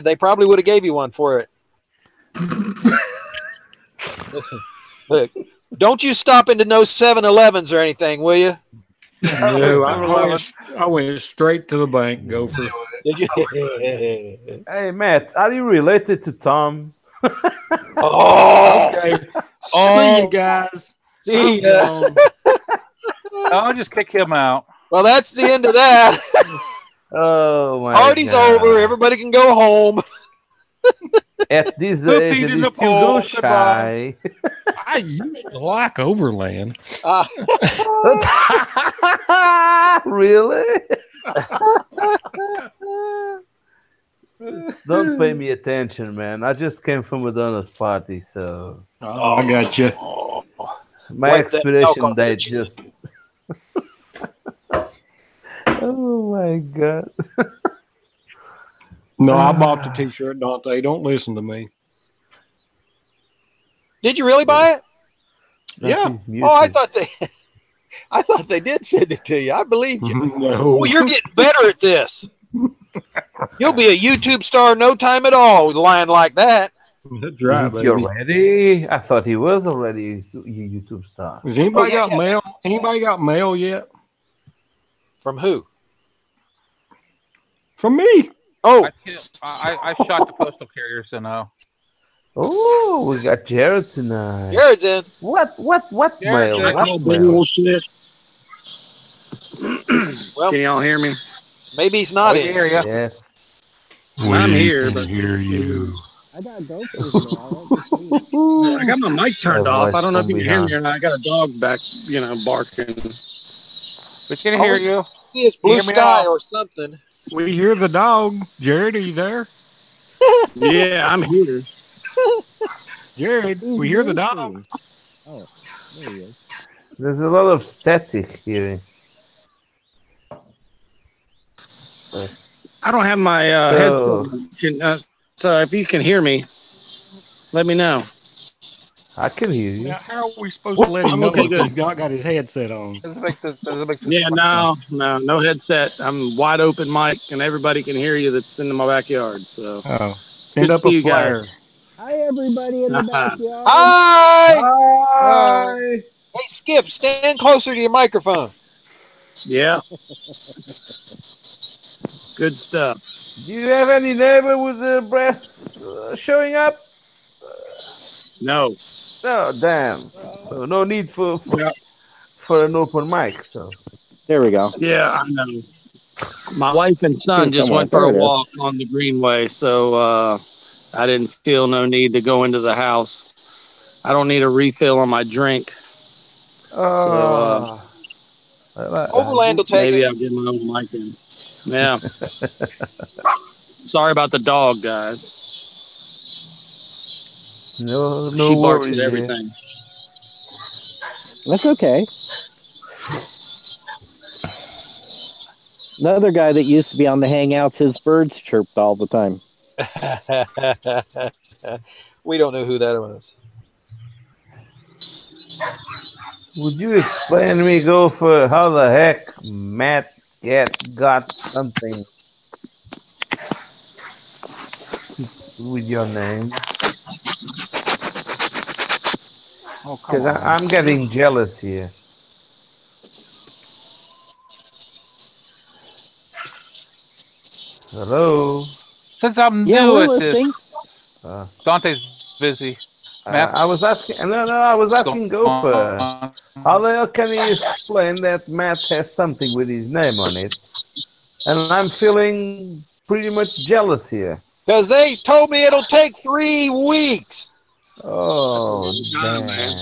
S4: they probably would have gave you one for it. Look, don't you stop into no 7-Elevens or anything, will you?
S6: No, I went straight to the bank. Go for it.
S4: Did you?
S3: Hey, Matt, are you related to Tom?
S4: Oh,
S6: Okay.
S4: Oh.
S6: See you guys.
S4: see
S6: I'm
S4: ya.
S6: gone.
S1: I'll just kick him out.
S4: Well, that's the end of that.
S3: Oh my
S4: Party's
S3: God.
S4: over. Everybody can go home.
S3: At this
S1: Put
S3: age,
S1: feet
S3: it
S1: in the
S3: is still go
S1: pool.
S3: shy.
S6: I used to like Overland.
S3: Really? Don't pay me attention, man. I just came from Madonna's party, so
S6: Oh, I got you.
S3: my
S4: Wipe that
S3: expiration
S4: alcohol
S3: date
S4: from
S3: just. Oh my God.
S6: No, I bought the T-shirt, Dante. Don't listen to me.
S4: Did you really buy it?
S6: Yeah.
S3: Nothing's
S4: Oh, I
S3: muted.
S4: thought they did send it to you. I believed you.
S6: No.
S4: Well, you're getting better at this. You'll be a YouTube star in no time at all, lying like that.
S6: That's right,
S3: Is
S6: baby.
S3: he already? I thought he was already a YouTube star.
S6: Has anybody
S4: Oh, yeah,
S6: got
S4: yeah.
S6: mail? Anybody got mail yet?
S4: From who?
S6: From me.
S4: Oh,
S1: I shot the postal carrier, so no.
S3: Oh, we got Jared tonight.
S4: Jared's in.
S3: What
S1: Jared's
S3: mail?
S1: in.
S3: What mail?
S5: Shit.
S4: Well,
S5: Can y'all hear me?
S4: maybe he's not
S1: We
S4: in.
S1: can hear you.
S3: Yes.
S5: I'm here, but
S2: hear you.
S7: I got GoPro.
S5: I got my mic turned
S3: Oh,
S5: off.
S3: voice
S5: I don't know if
S3: from
S5: you can hear me
S3: behind.
S5: or not. I got a dog back, barking.
S1: We can hear you.
S4: See, it's
S1: You
S4: blue
S1: hear me
S4: sky
S1: now?
S4: or something.
S6: We hear the dog. Jared, are you there?
S5: Yeah, I'm here.
S6: Jared, we hear the dog.
S7: Oh, there he is.
S3: There's a lot of static here.
S5: I don't have my
S3: So-
S5: headset. So if you can hear me, let me know.
S3: I can hear you.
S6: Now, how are we supposed to let him know
S5: Okay,
S6: if
S5: good.
S6: he's not got his headset on?
S1: Does it make this
S5: Yeah, no headset. I'm wide open mic, and everybody can hear you that's in my backyard. So
S6: Oh, send
S5: Good
S6: up
S5: to
S6: a
S5: see you guys.
S6: flyer.
S7: Hi, everybody in the backyard.
S4: Hi!
S3: Hi.
S4: Hey, Skip, stand closer to your microphone.
S5: yeah, good stuff.
S3: Do you have any neighbor with the breasts showing up?
S5: No,
S3: Oh, damn. So no need for an open mic. So
S7: There we go.
S5: yeah, I know. My wife and son
S7: Here
S5: just
S7: somewhere.
S5: went for
S7: There
S5: a
S7: it is.
S5: walk on the Greenway, so I didn't feel no need to go into the house. I don't need a refill on my drink.
S4: Overland will take
S5: Maybe
S4: it.
S5: I'll get my own mic in. Yeah. Sorry about the dog, guys.
S3: no
S5: She barks
S3: worries.
S5: at
S3: Here.
S5: everything.
S7: That's okay. Another guy that used to be on the Hangouts, his birds chirped all the time.
S4: We don't know who that was.
S3: Would you explain to me, Gopher, how the heck Matt got something with your name?
S1: Oh, come
S3: Because
S1: on.
S3: I'm getting jealous here. Hello.
S1: Since I'm
S7: Yeah,
S1: new
S7: we're
S1: at this,
S7: listening.
S1: Dante's busy. Matt,
S3: I was asking. No, I was asking Gopher.
S1: on?
S3: How the hell can he explain that Matt has something with his name on it? And I'm feeling pretty much jealous here.
S4: Because they told me it'll take 3 weeks.
S3: Oh,
S5: God,
S3: damn.
S5: man.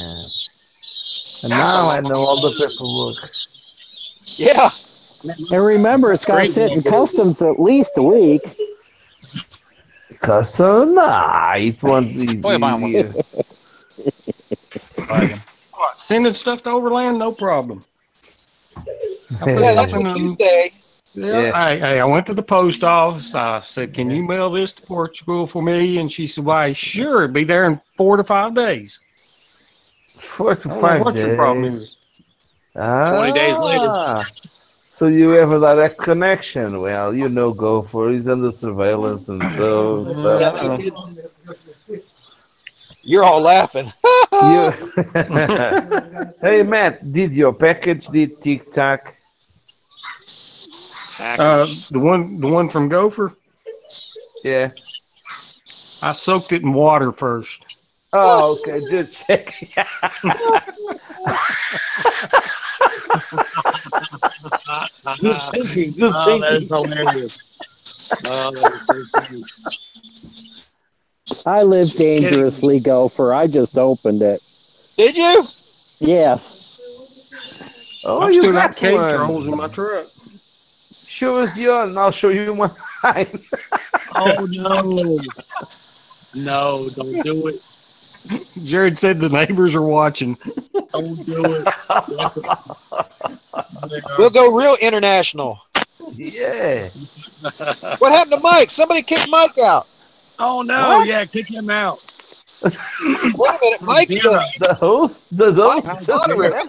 S3: And now I know all the paperwork.
S4: Yeah.
S7: And remember, it's got to
S5: Great
S7: sit in
S5: one.
S7: customs at least a week.
S3: Custom? Nah, it won't be.
S1: Wait, mine Wagon.
S6: Sending stuff to Overland, no problem.
S4: Yeah, that's what you say.
S6: Yeah, I went to the post office. I said, "Can you mail this to Portugal for me?" And she said, "Why, sure, it'll be there in 4 to 5 days."
S3: 4 to
S6: I don't
S3: 5
S6: know what
S3: days.
S6: your problem is.
S5: 20 days later.
S3: So you have a direct connection. Well, you know, Gopher is under surveillance and so.
S4: You're all laughing.
S3: Hey, Matt, did your package did tic-tac?
S6: The one from Gopher,
S3: Yeah.
S6: I soaked it in water first.
S3: Oh, okay. Just check. Good thinking. Good
S5: Oh, that is
S3: thinking.
S5: hilarious. Oh, that is so funny.
S7: I live dangerously, Gopher. I just opened it.
S4: Did you?
S7: Yes.
S3: Oh,
S6: I've
S3: you
S6: still
S3: got
S6: got cage
S3: one.
S6: rolls in my truck.
S3: Show us yours, and I'll show you mine.
S5: Oh, no. No, don't do it.
S6: Jared said the neighbors are watching.
S5: Don't do it.
S4: We'll go real international.
S3: Yeah.
S4: What happened to Mike? Somebody kicked Mike out.
S5: Oh, no.
S3: What?
S5: Yeah, kick him out.
S4: Wait a minute. Mike's
S3: The host? The
S4: Mike's
S3: host?
S4: the moderator.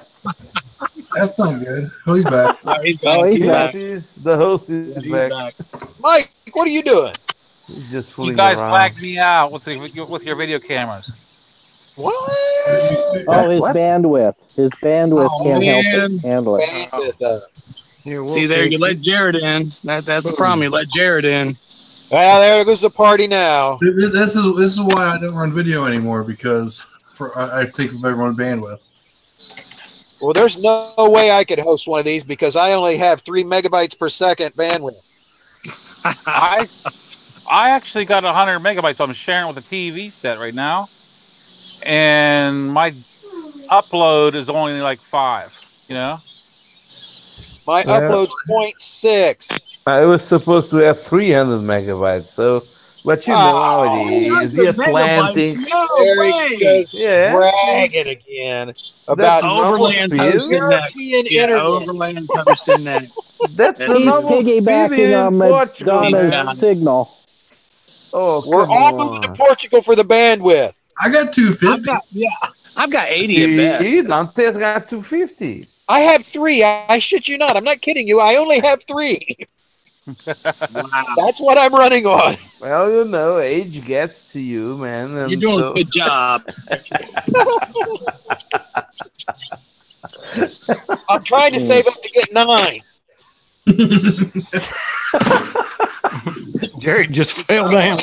S2: That's not good. Oh, he's back.
S5: No, he's
S7: Oh,
S5: back.
S7: he's back.
S3: The host is
S5: He's
S3: back.
S5: back.
S4: Mike, what are you doing?
S3: He's just
S1: You
S3: fooling
S1: guys
S3: around.
S1: flagged me out with your video cameras.
S4: What?
S7: Oh, his
S3: What?
S7: bandwidth. His bandwidth
S5: Oh,
S7: can't
S5: man.
S7: handle it.
S4: Bandit,
S6: Yeah, we'll
S5: See there, you let Jared in. That's the problem. You let Jared in.
S4: Well, there goes the party now.
S2: This is why I don't run video anymore, because I take up everyone's bandwidth.
S4: Well, there's no way I could host one of these because I only have 3 megabytes per second bandwidth.
S1: I actually got 100 megabytes, so I'm sharing with a TV set right now, and my upload is only like 5. You know,
S4: My upload's 0.6.
S3: I was supposed to have 300 megabytes, so but you know how it is. The Atlantic.
S4: There he goes,
S3: Yeah.
S4: bragging again about
S5: Overland Coast in that.
S4: European
S5: Yeah,
S4: internet.
S5: Overland Coast in that.
S3: That's the
S7: He's
S3: normal speed
S7: piggybacking on
S3: in Portugal.
S7: Madonna's
S3: man.
S7: signal.
S3: Oh,
S4: We're
S3: come
S4: all moving to
S3: on.
S4: Portugal for the bandwidth.
S2: I got 250.
S5: I've got 80 at best.
S3: See, Dante's got 250.
S4: I have 3. I shit you not. I'm not kidding you. I only have 3.
S5: Wow.
S4: That's what I'm running on.
S3: Well, you know, age gets to you, man. And
S5: You're doing
S3: so-
S5: a good job.
S4: I'm trying to save up to get 9.
S6: Jared just fell down.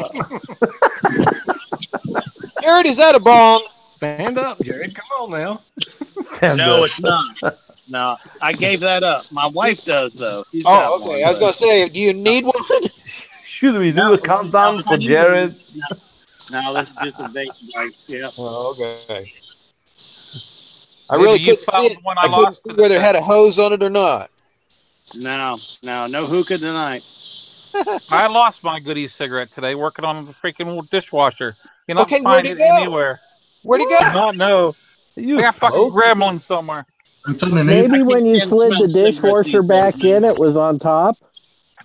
S4: Jared, is that a bong?
S6: Stand up, Jared. Come on now.
S3: Stand
S5: No,
S3: up.
S5: it's not. No, I gave that up. My wife does, though. She's got
S4: Oh, okay.
S5: one,
S4: I was going to say, do you need one?
S3: Should we do a countdown for Jared?
S5: No, that's just a bait bite. Yeah.
S4: Oh, okay. I
S1: Maybe
S4: really
S1: you
S4: couldn't see
S1: found
S4: it.
S1: one
S4: I
S1: I
S4: couldn't
S1: lost
S4: see
S1: in the
S4: whether it
S1: set.
S4: had a hose on it or not.
S5: No hookah tonight.
S1: I lost my good e-cigarette today working on the freaking dishwasher. You know,
S4: Okay,
S1: find
S4: where'd
S1: it
S4: it go?
S1: anywhere.
S4: Where'd it go?
S1: Not know.
S3: You
S1: I got fucking
S3: smoke?
S1: gremlins somewhere.
S2: I'm telling you, Nate,
S7: Maybe when you
S5: stand
S7: slid the
S5: smell cigarettes
S7: dishwasher
S5: these
S7: back
S5: days,
S7: in, it was on top.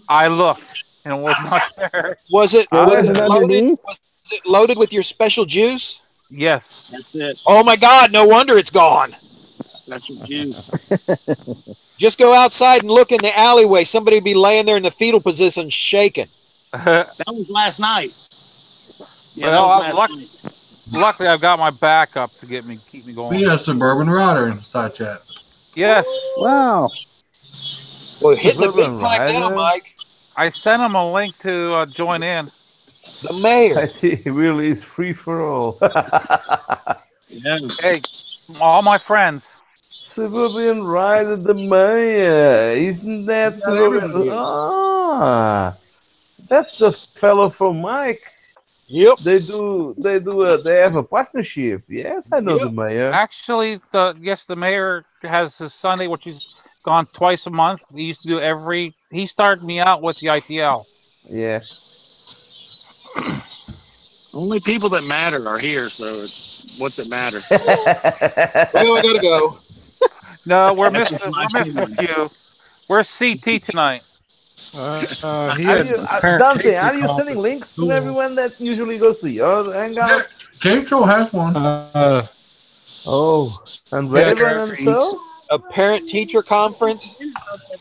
S1: I looked and it was not there.
S4: Was it,
S7: It
S3: I-
S7: wasn't
S4: loaded?
S7: underneath.
S4: Was it loaded with your special juice?
S1: Yes.
S5: That's it.
S4: Oh my God! No wonder it's gone.
S5: That's your juice.
S4: Just go outside and look in the alleyway. Somebody would be laying there in the fetal position, shaking.
S1: Well,
S5: That was last night. Yeah,
S1: Well,
S5: that was
S1: luck-
S5: last night.
S1: luckily I've got my backup to keep me going.
S2: we have Suburban Router in side chat.
S1: Yes.
S7: Wow.
S4: Well, hitting the big
S3: Suburban
S4: time now,
S3: Rider.
S4: Mike.
S1: I sent him a link to join in.
S4: The mayor.
S3: I think really is free for all.
S5: Yeah.
S1: Hey, all my friends.
S3: Suburban Rider, the mayor. Isn't that Suburban? Ah, that's the fellow from Mike.
S4: Yep.
S3: They have a partnership. Yes, I know
S4: Yep.
S3: the mayor.
S1: Actually, the mayor has his Sunday, which he's gone twice a month. He used to do he started me out with the ITL.
S3: Yeah.
S5: Only people that matter are here, so it's what's it matter?
S4: Well, I gotta go.
S1: No, we're missing a few. Where's CT tonight?
S6: He
S3: Are
S6: had
S3: you,
S6: parent
S3: Dante,
S6: teacher
S3: are you
S6: conference.
S3: sending links to everyone that usually goes to your hangouts?
S2: Cave Troll has one.
S3: Oh, and
S6: Yeah,
S3: Raven and so?
S4: A parent-teacher conference.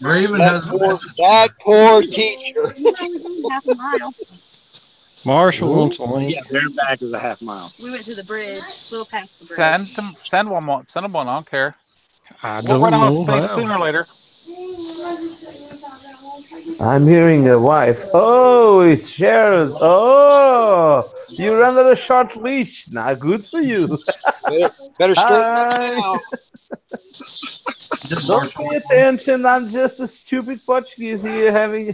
S2: Raven
S4: That
S2: has
S4: poor teacher.
S8: Half a mile.
S6: Marshall wants a link.
S5: Yeah, they're back is a half mile.
S8: We went to the bridge, a little past the bridge.
S1: Send one more. Send them one. I don't care.
S6: I
S1: We'll
S6: don't
S1: run out
S6: know
S1: of space
S6: how.
S1: sooner or later.
S3: I'm hearing a wife. Oh, it's Sharon's. Oh, you ran on a short leash. Now, good for you.
S4: Better straighten
S3: Hi.
S4: that out.
S3: Don't pay attention. I'm just a stupid Portuguese here having.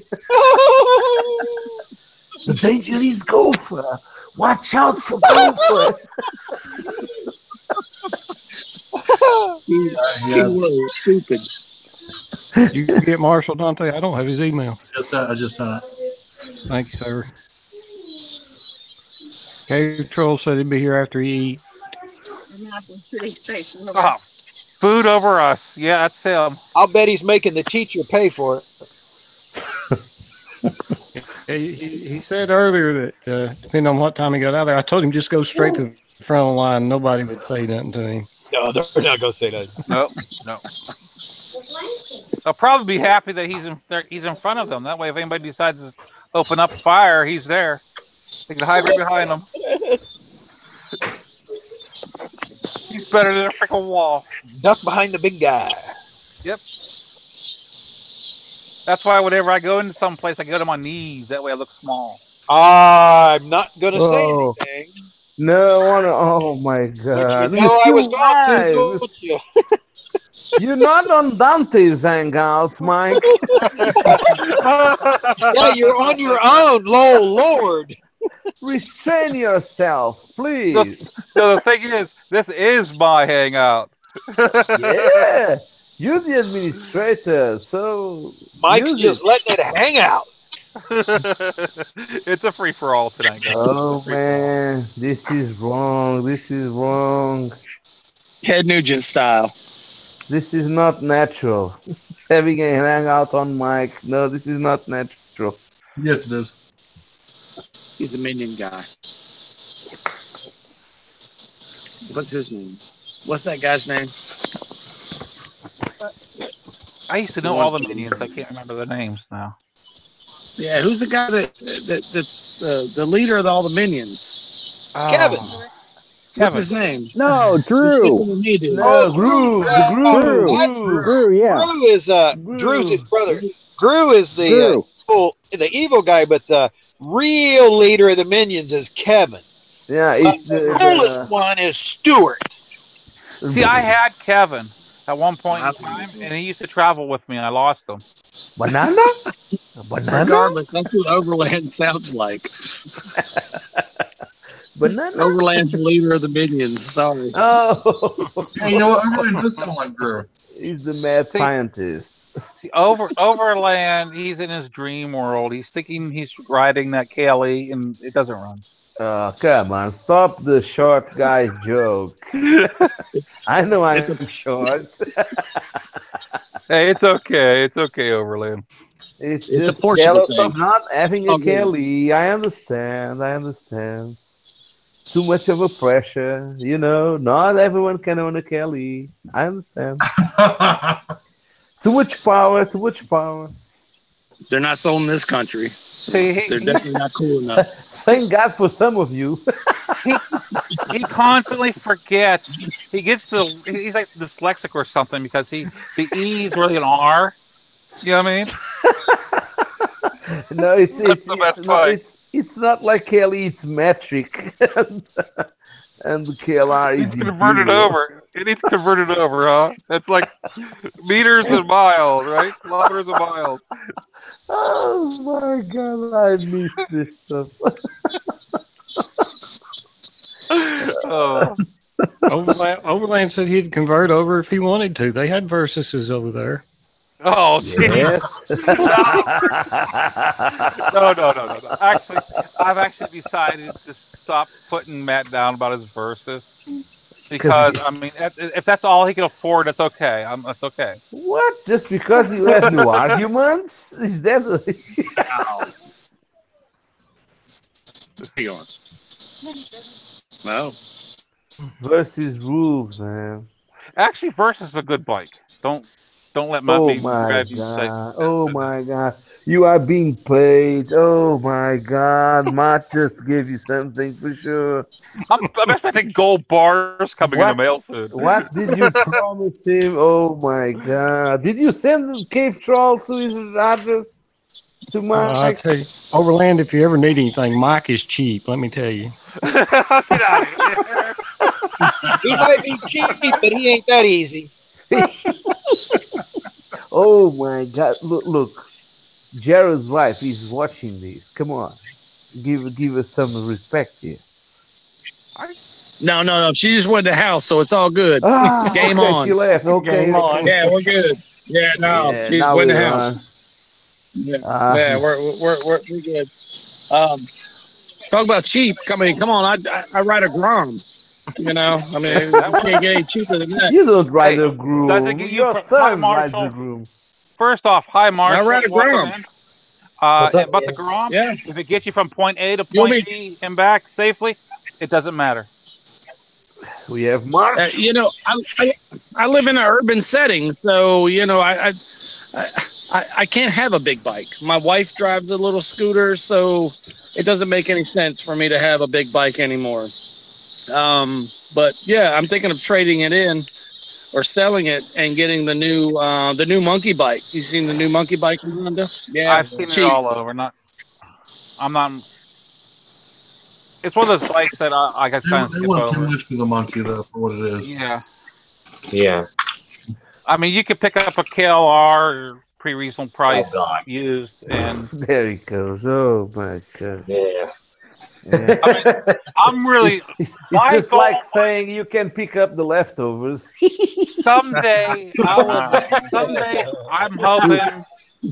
S3: The danger is gopher. Watch out for gopher.
S5: He was stupid.
S6: You get Marshall Dante? I don't have his email.
S2: I just sent it.
S6: Thank you, sir. Cave Troll said he'd be here after he eat.
S8: And that was pretty straightforward.
S1: Oh, food over us. Yeah, that's him.
S4: I'll bet he's making the teacher pay for it.
S6: He said earlier that depending on what time he got out there, I told him just go straight to the front of the line. Nobody would say nothing to him.
S4: No, they're not going to say that.
S1: No. They'll probably be happy that he's in front of them. That way, if anybody decides to open up fire, he's there. They can hide right behind him. He's better than a freaking wall.
S4: Duck behind the big guy.
S1: Yep. That's why whenever I go into some place, I go to my knees. That way I look small.
S4: I'm not going to say
S3: Oh
S4: anything,
S3: no! Oh my
S4: but you
S3: God! You're
S4: know I was
S3: still
S4: going to,
S3: live.
S4: don't you?
S3: You're not on Dante's hangout, Mike.
S4: Yeah, you're on your own, Lord.
S3: Restrain yourself,
S1: No,
S3: please.
S1: no, the thing is, this is my hangout.
S3: Yeah, you're the administrator, so
S4: Mike's
S3: use it.
S4: just letting it hang out.
S1: It's a free for all tonight, guys. It's a
S3: Oh
S1: free for all.
S3: man, this is wrong. This is wrong.
S5: Ted Nugent style.
S3: This is not natural. Having a hangout on mic. No, this is not natural.
S2: Yes, it is.
S5: He's a minion guy. What's his name? What's that guy's name?
S1: I used to know all the minions. I can't remember the names now.
S5: Yeah, who's the guy that's the leader of all the minions?
S4: Kevin.
S1: Kevin.
S5: What's his name?
S7: No, Drew.
S3: No, Gru, the
S7: Drew.
S3: Gru.
S7: Drew, yeah.
S4: Drew's his brother. Gru is
S7: Drew.
S4: the evil guy, but the real leader of the minions is Kevin.
S3: Yeah, it's
S4: The coolest one is Stuart.
S1: See, I had Kevin at one point in time, and he used to travel with me, and I lost him.
S3: banana. Banana.
S5: Regardless, that's what Overland sounds like.
S3: Banana.
S5: Overland's the leader of the minions. Sorry.
S3: Oh,
S2: Hey, you know what? Overland does sound like Gru.
S3: he's the mad scientist.
S1: See, Overland, he's in his dream world. He's thinking he's riding that KLE, and it doesn't run.
S3: Come on, stop the short guy joke. I know I'm short.
S1: Hey, it's okay. It's okay, Overland.
S3: It's
S5: It's a
S3: just
S5: portion
S3: jealous
S5: thing.
S3: of not having a
S5: Okay.
S3: Kelly. I understand. Too much of a pressure, you know. Not everyone can own a Kelly. I understand. Too much power.
S5: They're not sold in this country.
S1: See,
S5: They're definitely not cool enough.
S3: Thank God for some of you.
S1: he constantly forgets. He's like dyslexic or something because the E is really an R. You know what I mean?
S3: No, it's
S1: That's the best part.
S3: it's not like Kelly. It's metric, and the KLR
S1: It's
S3: is
S1: converted
S3: euro.
S1: over. It needs converted over, huh? It's like meters and miles, right? Kilometers and miles.
S3: Oh my God, I missed this stuff.
S1: Oh,
S6: Overland said he'd convert over if he wanted to. They had Versuses over there.
S1: oh, geez.
S3: Yes.
S1: No. Actually, I've actually decided to stop putting Matt down about his verses because I mean, if that's all he can afford, that's okay. That's okay.
S3: What? Just because you have no arguments? Is that?
S5: Hang on. No.
S3: Versus rules, man.
S1: Actually, versus is a good bike. Don't let Matt
S3: Oh
S1: be
S3: my
S1: red and say.
S3: God. Oh my God. You are being played. Oh my God. Matt just gave you something for sure.
S1: I'm expecting gold bars coming in the mail soon.
S3: What did you promise him? Oh my God. Did you send the cave troll to his address? To
S6: I'll
S3: Mike?
S6: tell you, Overland, if you ever need anything, Mike is cheap. Let me tell you.
S1: Get out of here.
S4: He might be cheap, but he ain't that easy.
S3: Oh my God. Look. Jared's wife is watching this. Come on. Give us some respect here.
S5: No. She just went to the house, so it's all good.
S3: Ah,
S5: Game
S3: okay,
S5: on.
S3: she left. Okay.
S6: Game on.
S5: Yeah, we're good. Yeah, no.
S3: Yeah,
S5: She
S3: now
S5: went to the
S3: we're
S5: house.
S3: on.
S5: Yeah,
S3: Ah.
S5: we're good. Talk about cheap. Come on. I ride a Grom. You know, I mean, you can't get any cheaper than that.
S3: You don't ride
S1: Hey,
S3: a groom.
S1: does it get you
S3: Your
S1: high
S3: son rides
S1: marshal?
S3: a groom.
S1: First off, hi, Marshall.
S5: I ride a
S1: Welcome
S5: Grom.
S1: in.
S7: What's up?
S1: But the Grom,
S5: Yeah.
S1: if it gets you from point A to
S5: You want
S1: point B and back safely, it doesn't matter.
S3: We have March.
S5: You know, I live in an urban setting, so you know, I can't have a big bike. My wife drives a little scooter, so it doesn't make any sense for me to have a big bike anymore. But yeah, I'm thinking of trading it in, or selling it and getting the new monkey bike. You seen the new monkey bike in Honda? Yeah,
S1: I've seen it all over. I'm not. It's one of those bikes that I guess kind of
S2: They
S1: skip
S2: want too
S1: over.
S2: much for the monkey, though, for what it is.
S1: Yeah.
S9: Yeah.
S1: I mean, you could pick up a KLR pretty reasonable price
S9: God.
S1: used, and
S3: There he goes. Oh my god.
S9: Yeah.
S3: Yeah.
S1: I mean, I'm really
S3: It's
S1: my
S3: just
S1: goal
S3: like saying you can pick up the leftovers.
S1: someday. Someday, I'm hoping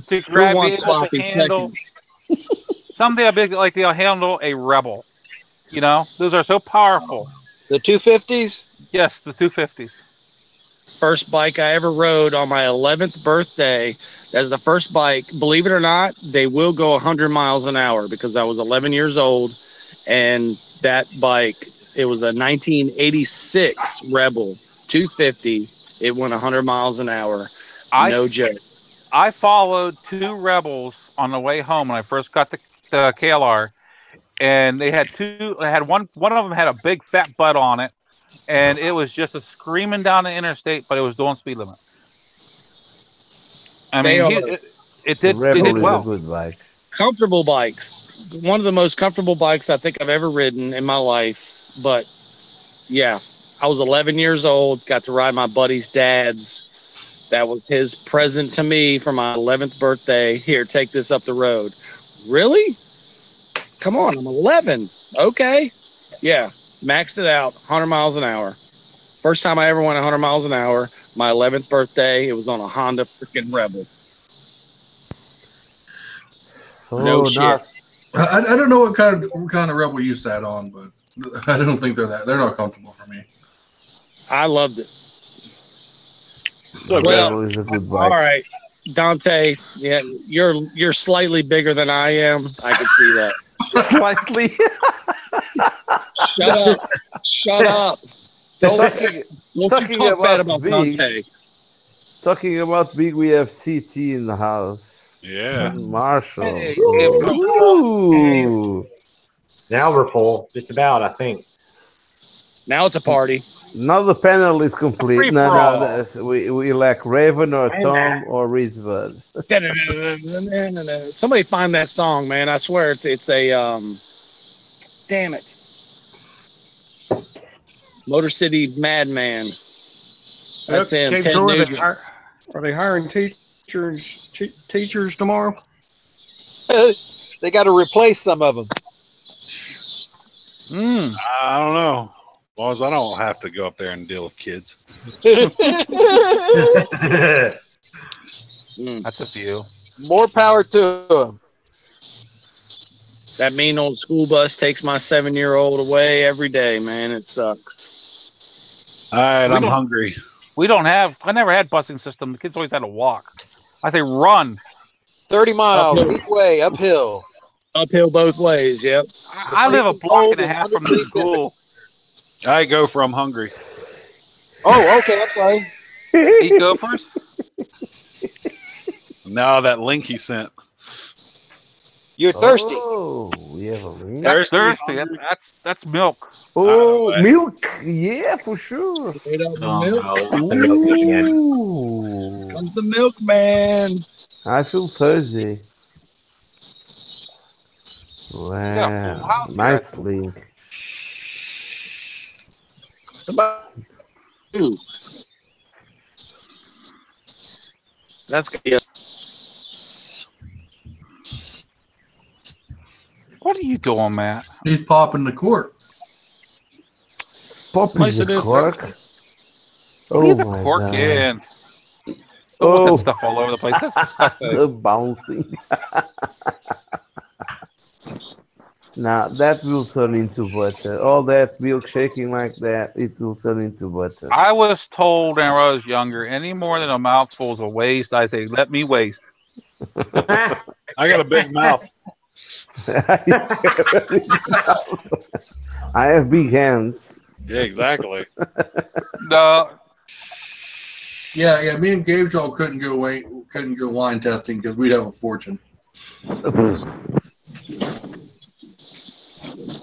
S1: to
S5: Who
S1: grab be
S5: wants
S1: able to
S5: sloppy
S1: handle.
S5: seconds?
S1: Someday I'll be like to handle a Rebel. You know, those are so powerful.
S4: The 250s?
S1: Yes, the 250s.
S5: First bike I ever rode on my 11th birthday. That's the first bike. Believe it or not, they will go 100 miles an hour because I was 11 years old. And that bike, it was a 1986 Rebel 250. It went 100 miles an hour. No joke.
S1: I followed two Rebels on the way home when I first got the KLR, and they had two. They had one. One of them had a big fat butt on it, and it was just a screaming down the interstate, but it was doing speed limit. I mean, it did
S3: Rebel is
S1: well.
S3: a good bike.
S5: Comfortable bikes. One of the most comfortable bikes I think I've ever ridden in my life. But yeah, I was 11 years old, got to ride my buddy's dad's. That was his present to me for my 11th birthday. Here, take this up the road. Really? Come on, I'm 11. Okay. Yeah, maxed it out, 100 miles an hour. First time I ever went 100 miles an hour, my 11th birthday, it was on a Honda freaking Rebel. No shit.
S2: I don't know what kind of Rebel you sat on, but I don't think they're not comfortable for me.
S5: I loved it.
S3: So Rebel is a good bike.
S5: All right, Dante. Yeah, you're slightly bigger than I am. I can see that.
S3: Slightly.
S5: Shut up! Shut up! Don't
S3: Talking
S5: talk bad
S3: about
S5: about
S3: big.
S5: Dante.
S3: Talking about big, we have CT in the house.
S10: Yeah.
S3: And Marshall.
S1: Hey,
S3: Ooh.
S9: Now we're full, just about, I think.
S5: Now it's a party.
S3: Now the panel is complete.
S1: Free
S3: No,
S1: for all.
S3: we lack Raven or Tom or Rizbud.
S5: Somebody find that song, man. I swear it's a damn it. Motor City Madman. That's him.
S6: Okay,
S5: Ted
S6: so
S5: Nugent.
S6: are they hiring teachers tomorrow?
S4: They got to replace some of them.
S10: I don't know. As long as I don't have to go up there and deal with kids.
S1: That's a few.
S4: More power to them.
S5: That mean old school bus takes my 7-year-old away every day, man. It sucks.
S10: All right, I'm hungry.
S1: We don't have. I never had busing system. The kids always had to walk. I say run.
S4: 30 miles
S5: Uphill.
S4: each way, uphill.
S5: Uphill both ways, yep.
S1: I live a block and a half from the school.
S10: I go for I'm hungry.
S4: Oh, okay. I'm sorry.
S1: Eat gophers.
S10: No, that link he sent.
S4: You're thirsty.
S3: Oh, we have a link.
S1: That's thirsty. That's milk.
S3: Oh, milk. Yeah, for sure.
S5: Straight up the
S9: Oh,
S5: milk.
S9: no, not the milk again.
S3: Ooh.
S5: Comes the milkman.
S3: I feel Thursday.
S1: got a full
S3: Wow.
S1: house here.
S3: Nice link.
S5: Ooh. That's good.
S1: What are you doing, Matt?
S2: He's popping the cork.
S3: Pop in
S6: Place it
S3: the
S6: is.
S3: cork.
S1: Leave
S3: Oh
S1: the
S3: my
S1: cork
S3: god.
S1: in. Don't
S3: Oh.
S1: put that stuff all over the place. That's disgusting.
S3: The bouncing. Now that will turn into butter. All that milk shaking like that, it will turn into butter.
S1: I was told when I was younger, any more than a mouthful is a waste. I say, let me waste.
S10: I got a big mouth.
S3: I have big hands.
S10: Yeah, exactly.
S1: No,
S2: Yeah. Me and Gabe Joel couldn't go wine testing because we'd have a fortune.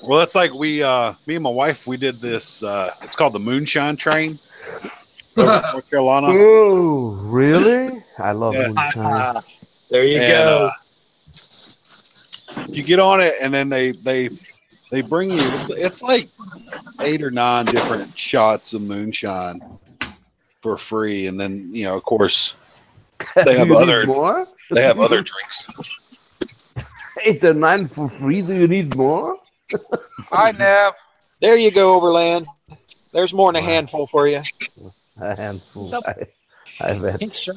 S10: Well, that's like me and my wife, we did this. It's called the Moonshine Train. North Carolina.
S3: Oh, really? I love
S10: Yeah.
S3: moonshine.
S5: There you
S10: And,
S5: go.
S10: You get on it, and then they bring you. It's like 8 or 9 different shots of moonshine for free, and then of course they have
S3: Do you
S10: other
S3: need more?
S10: they have other drinks.
S3: 8 or 9 for free. Do you need more?
S1: Hi, Nev.
S4: There you go, Overland. There's more than a handful for you.
S3: A handful. I bet.
S5: Pink shirt.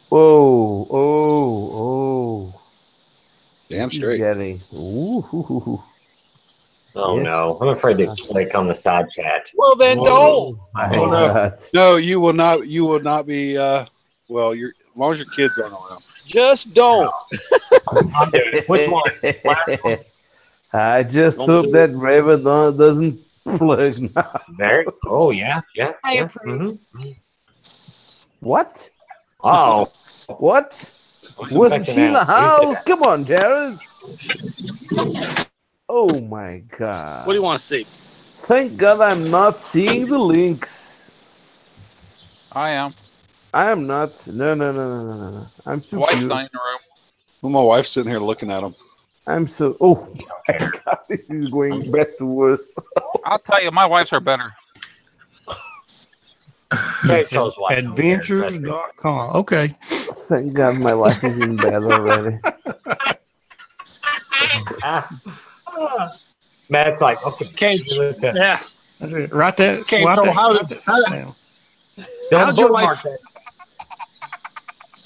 S3: Whoa! Oh!
S10: Damn
S3: He's
S10: straight.
S3: getting. Ooh.
S9: Oh
S3: Yeah.
S9: no, I'm afraid to click on the side chat.
S4: Well, then don't.
S3: My
S10: Oh, no.
S3: God.
S10: No, you will not. You will not be. Well, as long as your kids aren't around.
S4: Just don't.
S9: I'm doing it. Which one? Last one?
S3: I just
S5: Don't
S3: hope
S5: do
S3: that Raven doesn't plug now.
S9: There. Oh yeah.
S8: I
S9: Yeah.
S8: approve.
S3: What?
S9: Oh.
S3: What?
S9: What's
S3: Wasn't
S9: affecting
S3: she in the
S9: that? Who said
S3: house? Come on, Jared. Oh my God.
S5: What do you want to see?
S3: Thank God I'm not seeing the links.
S1: I am.
S3: I am not. No. I'm too
S1: Wife's
S3: cute.
S1: not in the room.
S10: Well, my wife's sitting here looking at them.
S3: I'm so. Oh my God. This is going back to worse.
S1: I'll tell you, my wives are better.
S9: Okay, Charles White over there, trust me.
S6: Adventures.com. Okay.
S3: Thank God my wife is in bed already.
S9: Matt's like, okay,
S5: Okay. Yeah.
S6: That's it. Write that.
S5: Okay,
S6: write
S5: so
S6: that-
S5: how-
S6: write that stuff down.
S9: don't
S5: How'd your
S9: bookmark
S5: wife-
S9: that.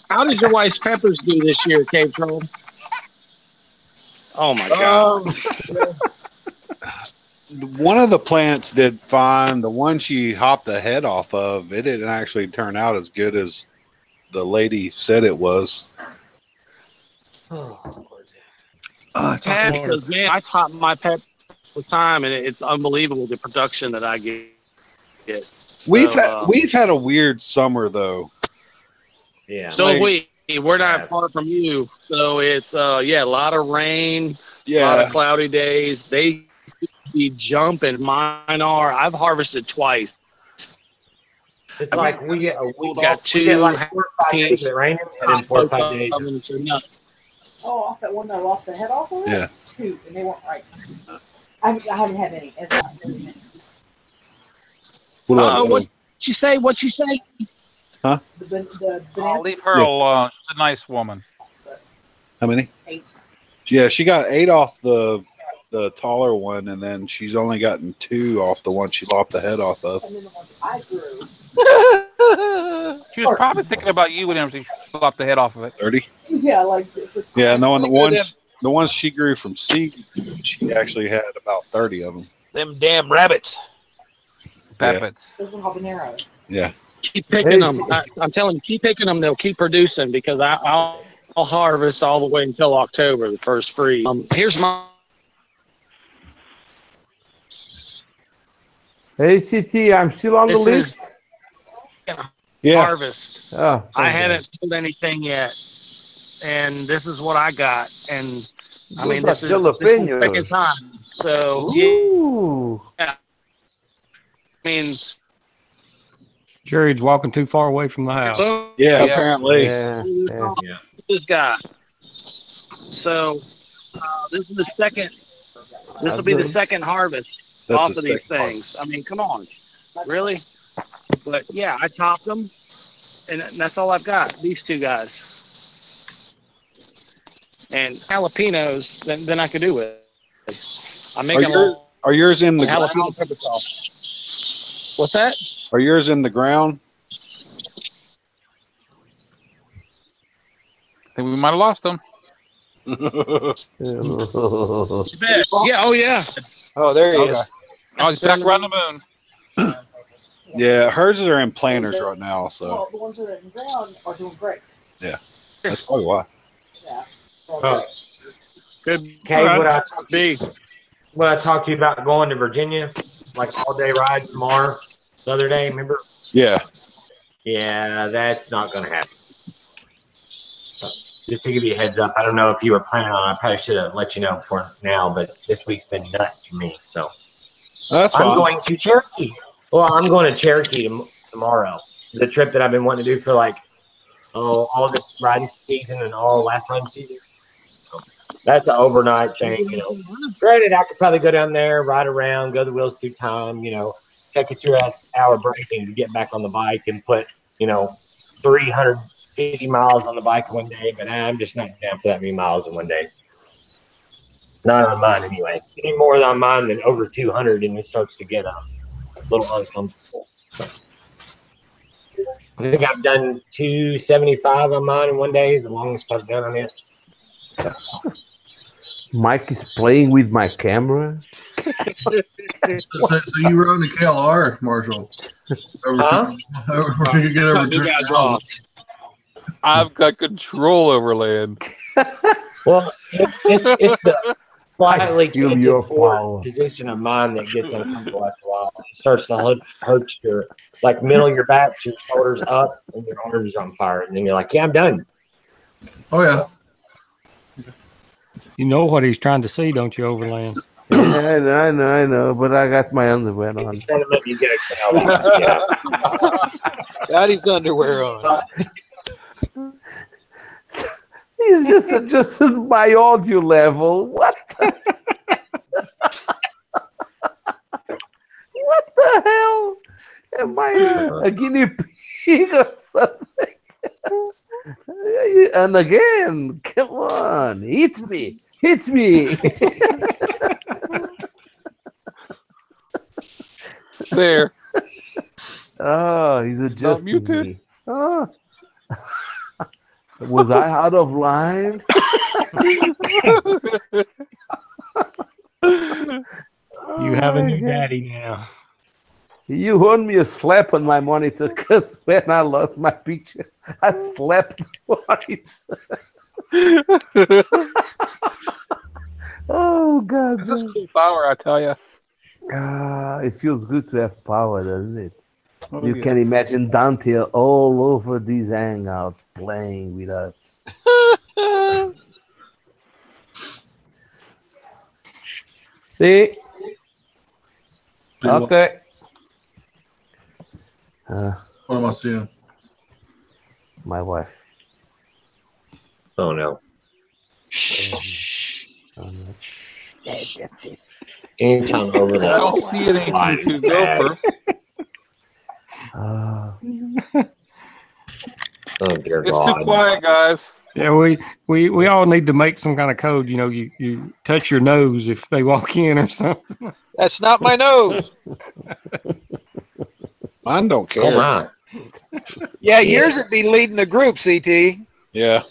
S5: How did your wife's peppers do this year, Cave Troll? Oh my God.
S10: One of the plants did fine. The one she hopped the head off of, it didn't actually turn out as good as the lady said it was.
S6: It's
S5: Yeah,
S6: off water.
S5: because, man, I top my pep all the time, and it's unbelievable the production that I get.
S10: We've had a weird summer though.
S9: Yeah.
S5: So we're not far from you. So it's a lot of rain, a lot of cloudy days. They be jumping. Mine are. I've harvested twice.
S9: It's like we get a week
S5: got
S9: off. We get
S5: two
S9: like 4 or 5 days of rain, and then 4 or 5 days.
S11: Oh, off that one that I lost the head off of it?
S10: Yeah.
S11: 2, and they weren't right. I haven't had any. It's not really many.
S5: What'd she say? What'd she say?
S10: Huh?
S11: The
S1: I'll
S11: banana.
S1: leave her alone. She's a nice woman.
S10: How many?
S11: 8.
S10: Yeah, she got 8 off the taller one, and then she's only gotten 2 off the one she lopped the head off of.
S11: And then the ones I grew.
S1: She was probably thinking about you whenever she lopped the head off of it.
S10: 30.
S11: Yeah, like it's a
S10: Yeah, and the ones she grew from seed, she actually had about 30 of them.
S4: Them damn rabbits.
S1: Babbitts.
S11: Those are habaneros.
S10: Yeah.
S5: Keep picking them. I'm telling you, keep picking them. They'll keep producing because I'll harvest all the way until October, the first freeze. Here's my.
S3: Hey, CT, I'm still on the
S5: This is-
S3: list.
S5: Harvest.
S3: Oh,
S5: I haven't pulled anything yet, and this is what I got. And I mean, this is the second time. So
S3: Ooh.
S5: yeah, I mean,
S6: Jared's walking too far away from the house.
S10: Yeah, apparently.
S3: Yeah.
S5: This guy. So this is the second. This will be the second harvest
S10: That's
S5: off
S10: the
S5: of these
S10: second
S5: things. I mean, come on, really? But yeah, I topped them, and that's all I've got. These two guys, and jalapenos. Then I could do it. I'm making
S10: Are yours in the
S5: jalapeno
S10: ground?
S5: pepper sauce. What's that?
S10: Are yours in the ground?
S1: I think we might have lost them.
S5: Yeah. Oh yeah.
S4: Oh, there he is.
S1: Oh, he's back around the moon.
S10: Yeah, hers are in planters right now, so
S11: Well, the ones that are in the ground are doing great.
S10: yeah, that's probably why.
S11: Yeah.
S5: Good.
S9: Okay, what I talked to you about going to Virginia, like all day ride tomorrow, the other day, remember?
S10: Yeah.
S9: Yeah, that's not going to happen. So, just to give you a heads up, I don't know if you were planning on it. I probably should have let you know for now, but this week's been nuts for me. So
S10: That's fine.
S9: I'm going to Cherokee. Well, I'm going to Cherokee tomorrow. the trip that I've been wanting to do for like all this riding season and all last riding season. So that's an overnight thing, you know. Granted, I could probably go down there, ride around, go the wheels through time, you know, take a 2-hour break and get back on the bike and put, you know, 350 miles on the bike one day. But I'm just not down for that many miles in one day. Not on mine anyway. Any more on mine than over 200, and it starts to get a little uncomfortable. I think I've done 275 on mine in one day. Is the longest I've done on it.
S3: Mike is playing with my camera.
S2: So you run the KLR, Marshall? You get over 2,000.
S1: I've got control over land.
S9: Well, it's the slightly
S3: feel your power.
S9: position of mine that gets uncomfortable after a while. It starts to hurt your like middle of your back, your shoulders up, and your arms on fire, and then you're like, "Yeah, I'm done."
S2: Oh yeah.
S6: You know what he's trying to see, don't you, Overland?
S3: Yeah, I know, but I got my underwear on.
S9: He's trying to make you get
S4: Got his underwear on.
S3: He's just adjusted my audio level. What? What the hell? Am I a guinea pig or something? And again, come on, hit me.
S1: There.
S3: Oh, he's adjusting
S1: muted.
S3: me. Oh. Was I out of line?
S6: You have a new daddy now.
S3: You owe me a slap on my monitor because when I lost my picture, I slapped the monitor. Oh, God.
S1: This is cool power, I tell you.
S3: It feels good to have power, doesn't it?
S1: Oh,
S3: You can imagine Dante all over these hangouts playing with us. See? Okay.
S2: What am I seeing?
S3: My wife.
S9: Oh no.
S3: Oh, no. That's it.
S9: Anytime over that.
S1: I don't see anything to go for.
S9: Oh dear
S1: It's
S9: God.
S1: too quiet, guys.
S6: Yeah, we all need to make some kind of code. You know, you touch your nose if they walk in or something.
S4: That's not my nose.
S10: Mine don't care.
S9: Oh my.
S4: Yeah, yours would be leading the group, CT.
S10: Yeah.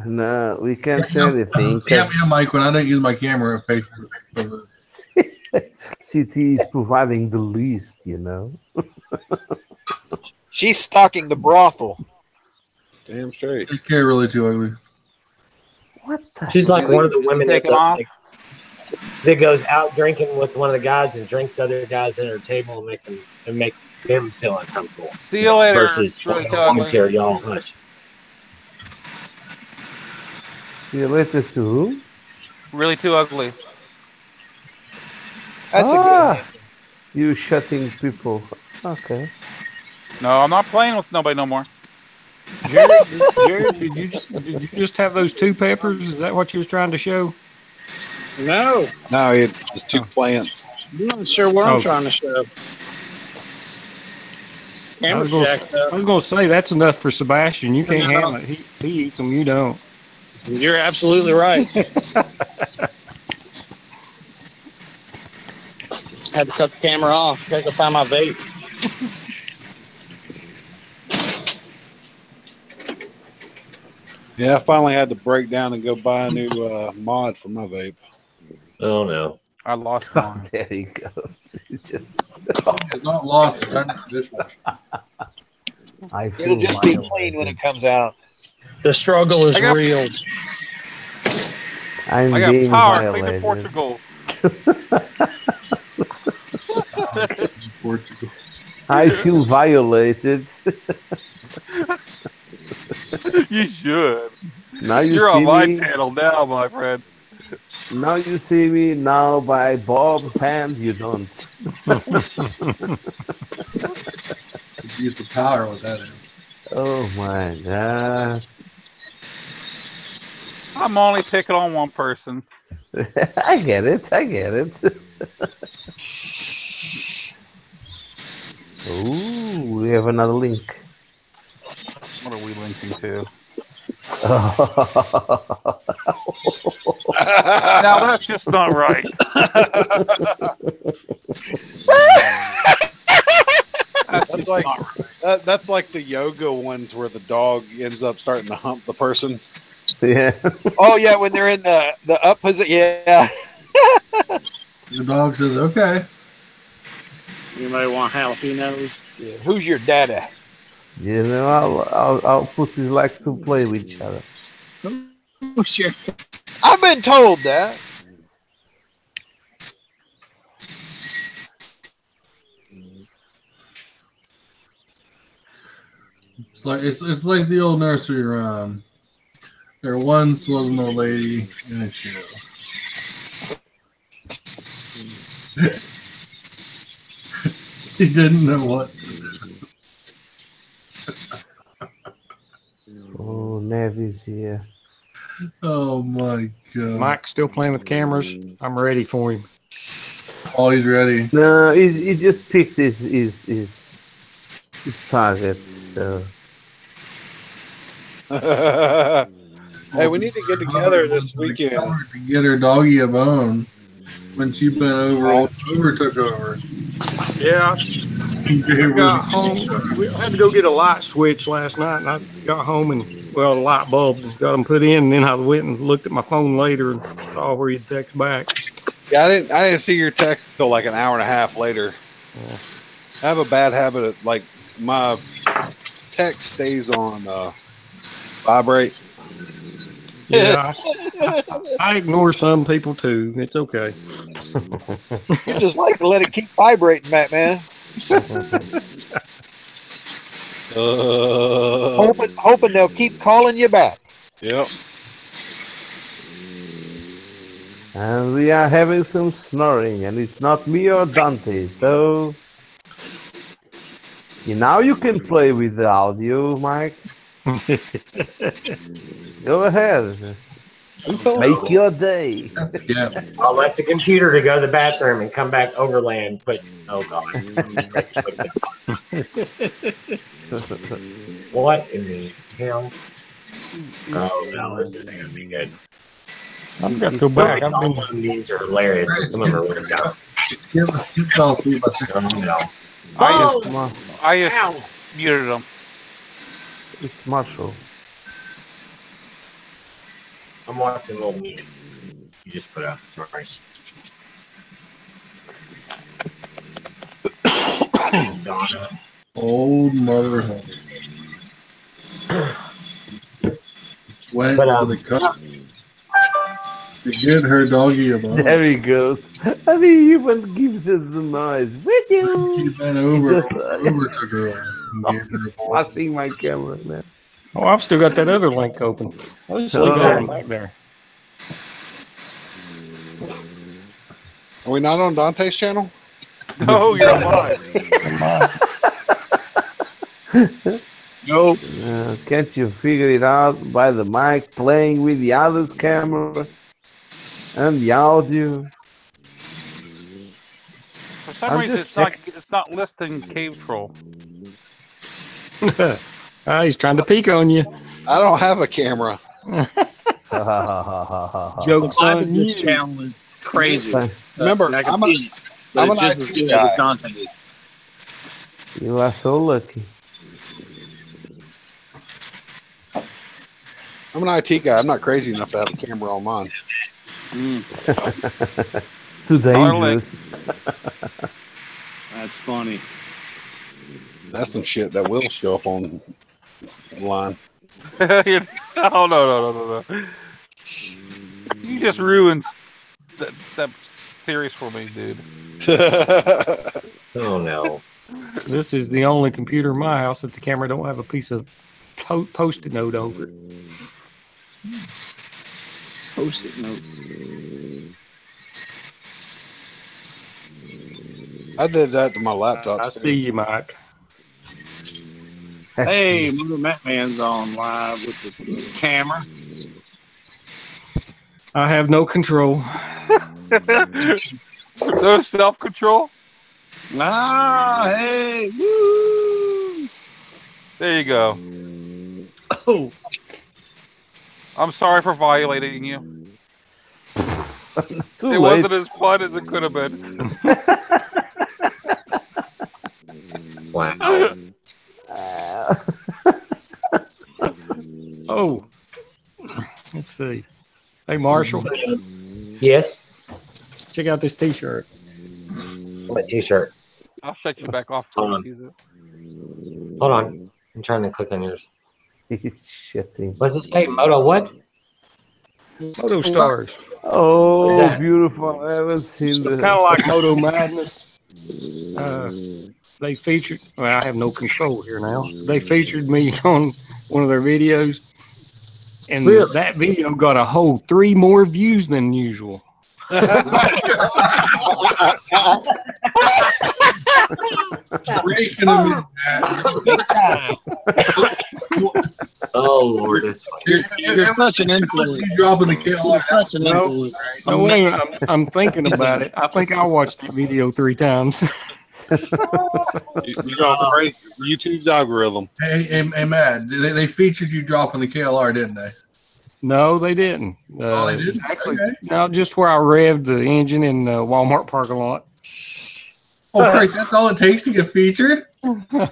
S3: No, we can't say anything.
S2: Yeah, Mike, when I don't use my camera, it faces.
S3: CT is providing the least, you know.
S4: She's stocking the brothel.
S10: Damn straight.
S2: Take care, really too ugly.
S3: What the
S9: She's like one of the women
S1: Take it off.
S9: that goes out drinking with one of the guys and drinks other guys at her table and makes them feel uncomfortable.
S1: See you later.
S9: Versus
S1: Really
S9: like,
S1: too
S9: woman's
S1: ugly.
S9: here, y'all hush.
S3: See you later to who?
S1: Really too ugly.
S4: That's a good one.
S3: You shutting people. Okay.
S1: No, I'm not playing with nobody no more.
S6: Jared, did you just have those two peppers? Is that what you was trying to show?
S5: No,
S10: No, it's just two plants.
S5: I'm not sure what I'm
S6: Oh.
S5: trying to show.
S6: I
S5: Camera's
S6: was
S5: jacked up.
S6: gonna say that's enough for Sebastian. You can't handle it. He eats them. You don't.
S5: You're absolutely right. Had to cut the camera off. Gotta go find my vape.
S10: Yeah, I finally had to break down and go buy a new mod for my vape.
S9: Oh no.
S1: I lost
S3: Oh,
S1: mine.
S3: there he goes. It's
S2: Not lost. It's right next to the dishwasher.
S3: I feel
S4: It'll just be
S3: violated.
S4: clean when it comes out.
S5: The struggle is
S1: I got-
S5: real.
S3: I'm
S1: I got
S3: being
S1: power. Play
S3: violated.
S1: to Portugal.
S2: Portugal.
S3: I feel violated.
S1: You should.
S3: Now you
S1: You're
S3: see
S1: on my
S3: me.
S1: channel now, my friend.
S3: Now you see me. Now by Bob's hand, you don't.
S2: Use the power with that is.
S3: Oh my god.
S1: I'm only picking on one person.
S3: I get it. I get it. Ooh, we have another link.
S1: What are we linking to? Now that's just not right.
S10: That's like that's like the yoga ones where the dog ends up starting to hump the person.
S3: Yeah.
S4: Oh yeah, when they're in the up position. Yeah.
S2: The dog says, "Okay."
S5: Anybody want jalapenos?
S4: Yeah. Who's your daddy?
S3: You know, our pussies like to play with each other.
S5: Sure.
S4: I've been told that.
S2: It's like the old nursery rhyme. There once was no lady in a show. He didn't know what to do.
S3: Oh, Nevy's here.
S2: Oh my god.
S6: Mike's still playing with cameras. I'm ready for him.
S2: Oh, he's ready.
S3: No, he just picked his targets. So.
S10: Hey, we need to get together this weekend.
S2: To get her doggy a bone when she bent over. Took over.
S6: Yeah. I got home. I had to go get a light switch last night, and I got home and the light bulbs got them put in. And then I went and looked at my phone later and saw where you text back.
S10: Yeah, I didn't see your text until like an hour and a half later.
S6: Yeah.
S10: I have a bad habit of like my text stays on vibrate.
S6: Yeah, I ignore some people too. It's okay.
S4: You just like to let it keep vibrating, Matt, man. Hoping they'll keep calling you back.
S10: Yep.
S3: And we are having some snoring, and it's not me or Dante, so now you can play with the audio, Mike. Go ahead. Make your day.
S9: I'll let the computer to go to the bathroom and come back overland. But oh god, what in the hell? Oh no, this isn't gonna be good.
S6: I've got to go back.
S9: Some of these are hilarious. But some of them are really dumb.
S2: Skip all through my
S1: I just muted them.
S3: It's Marshall.
S9: I'm watching a little music. You just put up. Sorry. Donna.
S2: Old mother went to the cup to get her doggy a bone.
S3: There he goes. And he even gives it the noise. With you.
S2: He bent over. Just overtook her.
S3: Watching my camera, man.
S6: Oh, I've still got that other link open. I'll just leave that one back there.
S10: Are we not on Dante's channel?
S1: No, you're alive.
S5: Nope.
S3: Can't you figure it out by the mic playing with the other's camera and the audio?
S1: For some reason, it's not listing Cave Troll.
S6: He's trying to peek on you.
S10: I don't have a camera.
S6: Joke's on you.
S5: This channel is crazy.
S10: Remember, I'm an IT guy.
S3: You are so lucky.
S10: I'm an IT guy. I'm not crazy enough to have a camera on mine.
S3: Too dangerous.
S5: That's funny.
S10: That's some shit that will show up on the line.
S1: Oh, no. You just ruined that series for me, dude.
S9: Oh, no.
S6: This is the only computer in my house that the camera don't have a piece of post-it note over it.
S5: Post-it note.
S10: I did that to my laptop.
S6: I see you, Mike.
S5: Hey, Mother Matt Man's on live with the camera.
S6: I have no control.
S1: No self-control.
S5: Ah, hey, woo!
S1: There you go.
S6: Oh,
S1: I'm sorry for violating you.
S3: Too
S1: It
S3: late.
S1: wasn't as fun as it could have been.
S9: Wow.
S6: oh. Let's see. Hey, Marshall,
S9: Yes.
S6: check out this T-shirt.
S9: What T-shirt?
S1: I'll shut you back off.
S9: Hold on. Hold on. I'm trying to click on yours.
S3: He's shitting.
S9: What does it say? Moto what?
S6: Moto Stars.
S3: Oh,
S9: that?
S3: beautiful. I haven't seen
S6: It's
S3: the.
S6: kind of like Moto Madness. They featured. Well, I have no control here now. They featured me on one of their videos, and
S9: Really?
S6: that video got a whole 3 more views than usual.
S2: Breaking them in, Matt.
S9: Oh Lord, that's funny.
S5: You're such an influence.
S2: You dropping the kill.
S5: You're such an
S6: No.
S5: influence.
S6: No, wait a minute. I'm thinking about it. I think I watched the video 3 times.
S10: You're gonna break YouTube's algorithm.
S2: Hey, Matt, they featured you dropping the KLR, didn't they?
S6: No, they didn't.
S2: Oh, they didn't?
S6: Actually,
S2: Okay.
S6: no, just where I revved the engine in the Walmart parking lot.
S2: Oh, Christ, that's all it takes to get featured?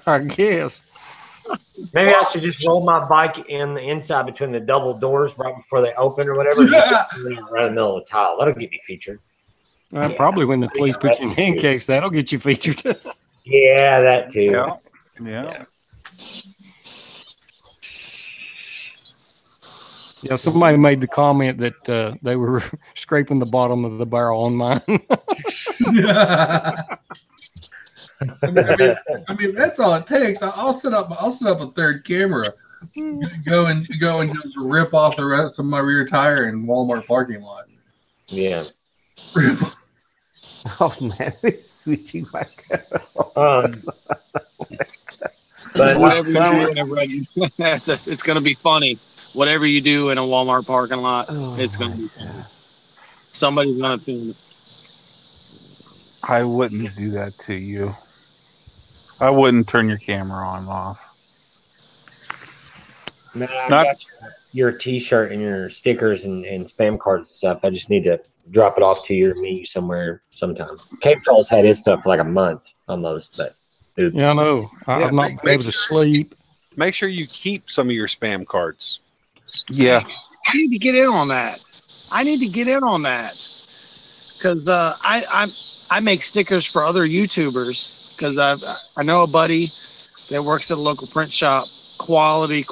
S6: I guess.
S9: Maybe I should just roll my bike in the inside between the double doors right before they open or whatever.
S2: Yeah.
S9: Right in the middle of the tile. That'll get me featured.
S6: Probably when the police put you in handcuffs, that'll get you featured.
S9: Yeah, that too.
S1: Yeah.
S6: Yeah, somebody made the comment that they were scraping the bottom of the barrel on mine.
S2: I mean, that's all it takes. I'll set up a third camera. Go and just rip off the rest of my rear tire in Walmart parking lot.
S9: Yeah.
S3: Oh man, he's switching back.
S9: But
S5: Whatever you do, it's going to be funny. Whatever you do in a Walmart parking lot, it's going to be funny. Somebody's going to film it.
S1: I wouldn't do that to you. I wouldn't turn your camera on and off.
S9: Man, I got your T-shirt and your stickers and spam cards and stuff. I just need to drop it off to you or meet you somewhere sometime. Cape Troll's had his stuff for like a month almost, but oops.
S6: Yeah, I know. I've not been able to sleep.
S10: Make sure you keep some of your spam cards.
S1: Yeah.
S5: I need to get in on that. Because I make stickers for other YouTubers because I know a buddy that works at a local print shop. Quality,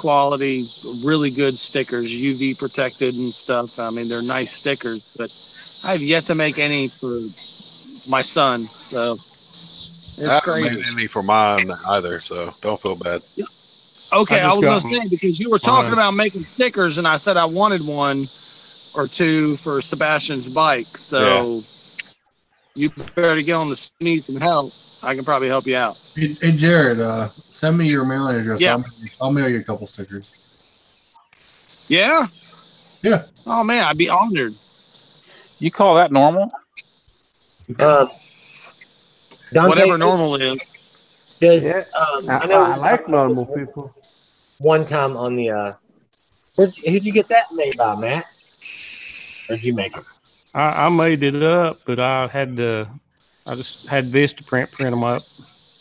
S5: really good stickers, UV protected and stuff. I mean, they're nice stickers, but I've yet to make any for my son. So it's
S10: I haven't
S5: crazy.
S10: made any for mine either, so don't feel bad.
S5: Okay, I
S6: I just
S5: was
S6: got
S5: going to say, because you were talking about making stickers, and I said I wanted one or two for Sebastian's bike. So you better get on the need some help. I can probably help you out.
S2: Hey Jared, send me your mailing address.
S5: Yeah.
S2: I'll mail you a couple stickers.
S5: Yeah?
S2: Yeah.
S5: Oh, man, I'd be honored.
S1: You call that normal?
S9: Dante,
S5: Whatever normal is.
S9: Does
S3: Yeah.
S9: I know
S3: I like normal people.
S9: one time on the who'd you get that made by, Matt? Or did you make it?
S6: I made it up, but I just had Vista print them up.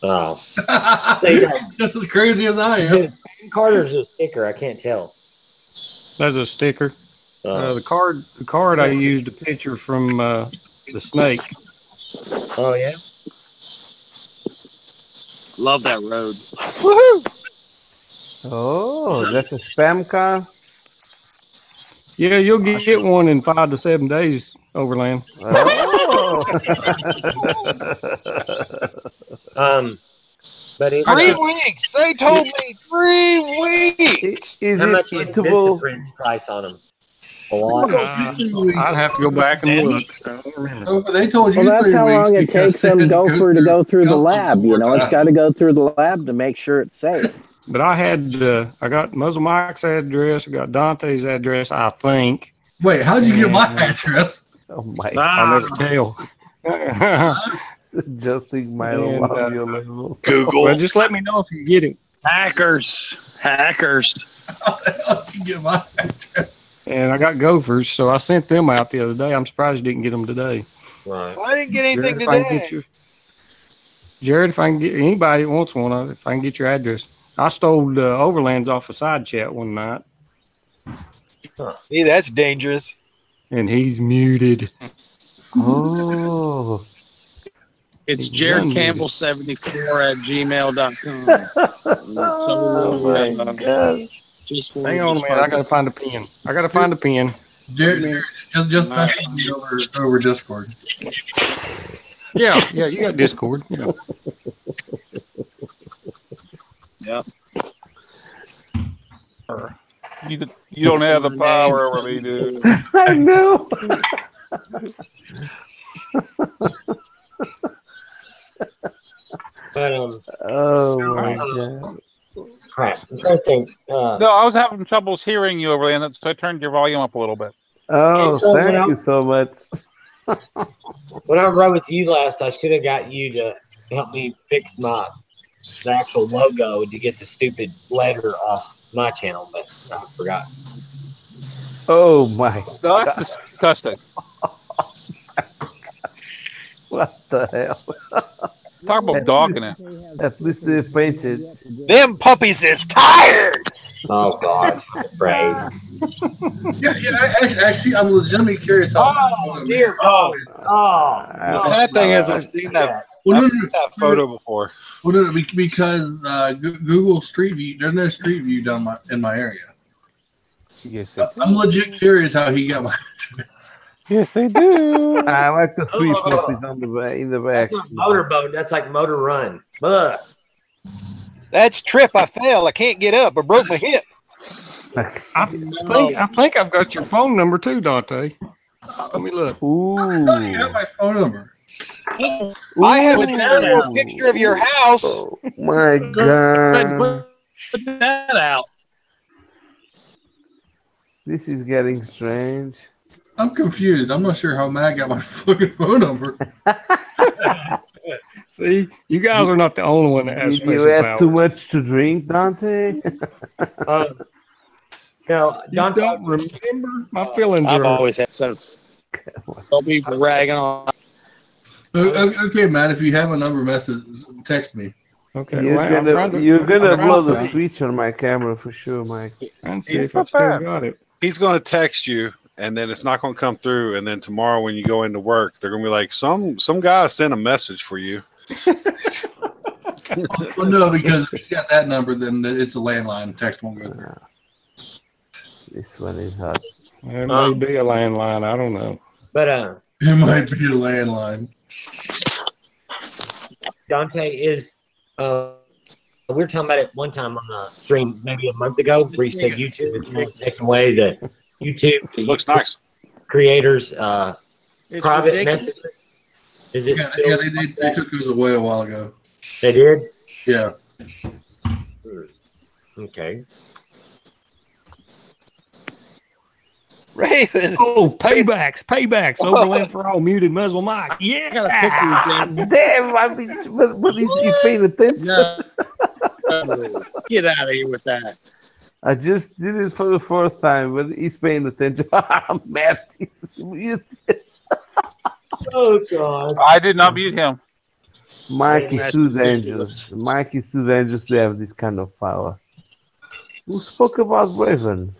S9: Oh.
S2: Just as crazy as I am.
S9: Is it Carter's a sticker? I can't tell.
S6: That's a sticker.
S9: Oh.
S6: The card I used a picture from the snake.
S9: Oh yeah.
S5: Love that road.
S3: Oh, that's a spam car.
S6: Yeah, you'll get one in 5 to 7 days, Overland.
S3: Oh.
S9: But it,
S10: 3 weeks. They told me 3 weeks.
S3: Is
S9: how
S3: it
S9: much was
S3: eatable?
S9: Vista Print's price on them? a lot.
S6: I'd have to go back and look. I don't remember.
S2: Oh, they told you
S7: Well, that's
S2: 3
S7: how
S2: weeks
S7: long it
S2: because
S7: takes
S2: they
S7: some
S2: had to
S7: gopher to go through the
S2: customs
S7: lab. You
S2: 4
S7: know, it's
S2: times.
S7: got to go through the lab to make sure it's safe.
S6: But I got MuzzleMike's address. I got Dante's address, I think.
S2: Wait, how'd you get my address?
S3: Oh my
S6: I'll never tell.
S3: Adjusting my
S6: And,
S3: audio level.
S10: Google.
S6: Well, just let me know if you get it.
S5: Hackers.
S2: How the hell did you get my address?
S6: And I got gophers, so I sent them out the other day. I'm surprised you didn't get them today.
S9: Right.
S4: I didn't get anything
S6: Jared, if I can get anybody that wants one, if I can get your address. I stole Overlands off a side chat one night.
S4: Hey, that's dangerous.
S6: And he's muted.
S3: Oh.
S5: It's Jared Campbell 74 at gmail.com.
S3: Oh my God.
S6: Hang on a minute. I got to find a pen.
S2: Jared, just message me over Discord.
S6: Yeah, you got Discord. Yeah.
S5: Yep.
S1: You don't have the power over me, dude.
S3: I know.
S9: But
S3: Oh my God.
S9: crap. I'm trying to think.
S1: No, I was having troubles hearing you over there, and so I turned your volume up a little bit.
S3: Oh, thank you so much.
S9: When I rode with you last, I should have got you to help me fix the actual logo to get the stupid letter off my channel, but I forgot.
S3: Oh my
S1: No, that's disgusting.
S3: What the hell?
S1: Talk about dogging it.
S3: At least they painted.
S4: Them puppies is tired.
S9: Oh God, afraid.
S2: Actually, I'm legitimately curious.
S9: Oh dear God!
S10: The sad thing is, I've seen that photo before.
S2: Well, no, because Google Street View, there's no Street View down in my area.
S1: Yes,
S2: I'm legit curious how he got my address.
S1: Yes, they do.
S3: I like the 3 puppies on the back, in the back.
S9: That's not motorboat. That's like motor run. Ugh.
S4: That's trip. I fell. I can't get up. I broke my hip.
S6: I think I've got your phone number too, Dante. Let me look.
S3: Ooh.
S2: You have my phone number.
S4: I have a picture of your house.
S3: Oh my God.
S5: Put that out.
S3: This is getting strange.
S2: I'm confused. I'm not sure how Matt got my fucking phone number.
S6: See, you guys are not the only one that has
S3: Did you
S6: special
S3: have
S6: powers.
S3: too much to drink, Dante?
S9: No,
S6: You
S9: Dante.
S6: don't remember? My feelings
S5: I've
S6: are.
S5: always had some. Don't be ragging on.
S2: Okay, Matt, if you have a number, text me.
S6: Okay,
S3: You're
S6: well,
S3: gonna
S6: I'm trying
S3: blow the
S6: to
S3: switch on my camera for sure, Mike.
S6: and see if I've still got it.
S10: He's going to text you, and then it's not going to come through. And then tomorrow, when you go into work, they're going to be like, some guy sent a message for you.
S2: Well, no, because if you got that number, then it's a landline. Text won't go through.
S3: This one is hot.
S6: It may be a landline. I don't know.
S9: But
S2: It might be a landline.
S9: Dante is. We were talking about it one time on the stream, maybe a month ago, where he said YouTube is now taking away the
S10: Looks nice.
S9: creators'
S5: It's
S9: private
S5: ridiculous.
S9: messages. Is it still?
S2: Yeah, they took those away a while ago.
S9: They did.
S2: Yeah.
S9: Okay.
S4: Raven.
S6: Oh, paybacks. Overland for all muted MuzzleMike. Yeah.
S5: I got a picture of
S3: Damn, I mean, but he's paying attention.
S5: No. Get out of here with that.
S3: I just did it for the fourth time, but he's paying attention. Matt, he's muted.
S9: Oh God.
S1: I did not mute him.
S3: Mike is too dangerous. Mike is too dangerous to have this kind of power. Who spoke about Raven?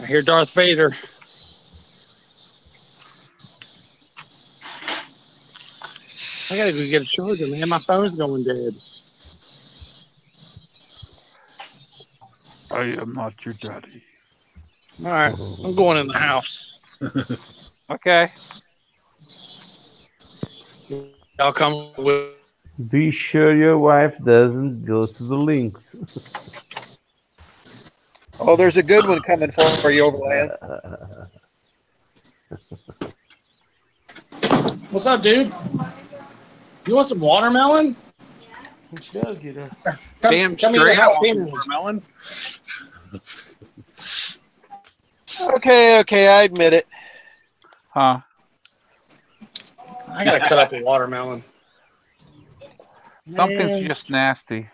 S5: I hear Darth Vader. I gotta go get a charger, man. My phone's going dead.
S1: I am not your daddy.
S5: All right, I'm going in the house.
S1: Okay.
S5: I'll come with.
S3: Be sure your wife doesn't go to the links.
S4: Oh, there's a good one coming for you, Overland.
S5: What's up, dude? You want some watermelon?
S6: She does get a
S10: Damn
S5: come eat
S10: straight
S5: a
S10: I want some
S5: jalapeno.
S10: watermelon.
S4: Okay, I admit it.
S1: Huh?
S5: I gotta cut up a watermelon.
S1: Something's
S5: Man.
S1: just nasty.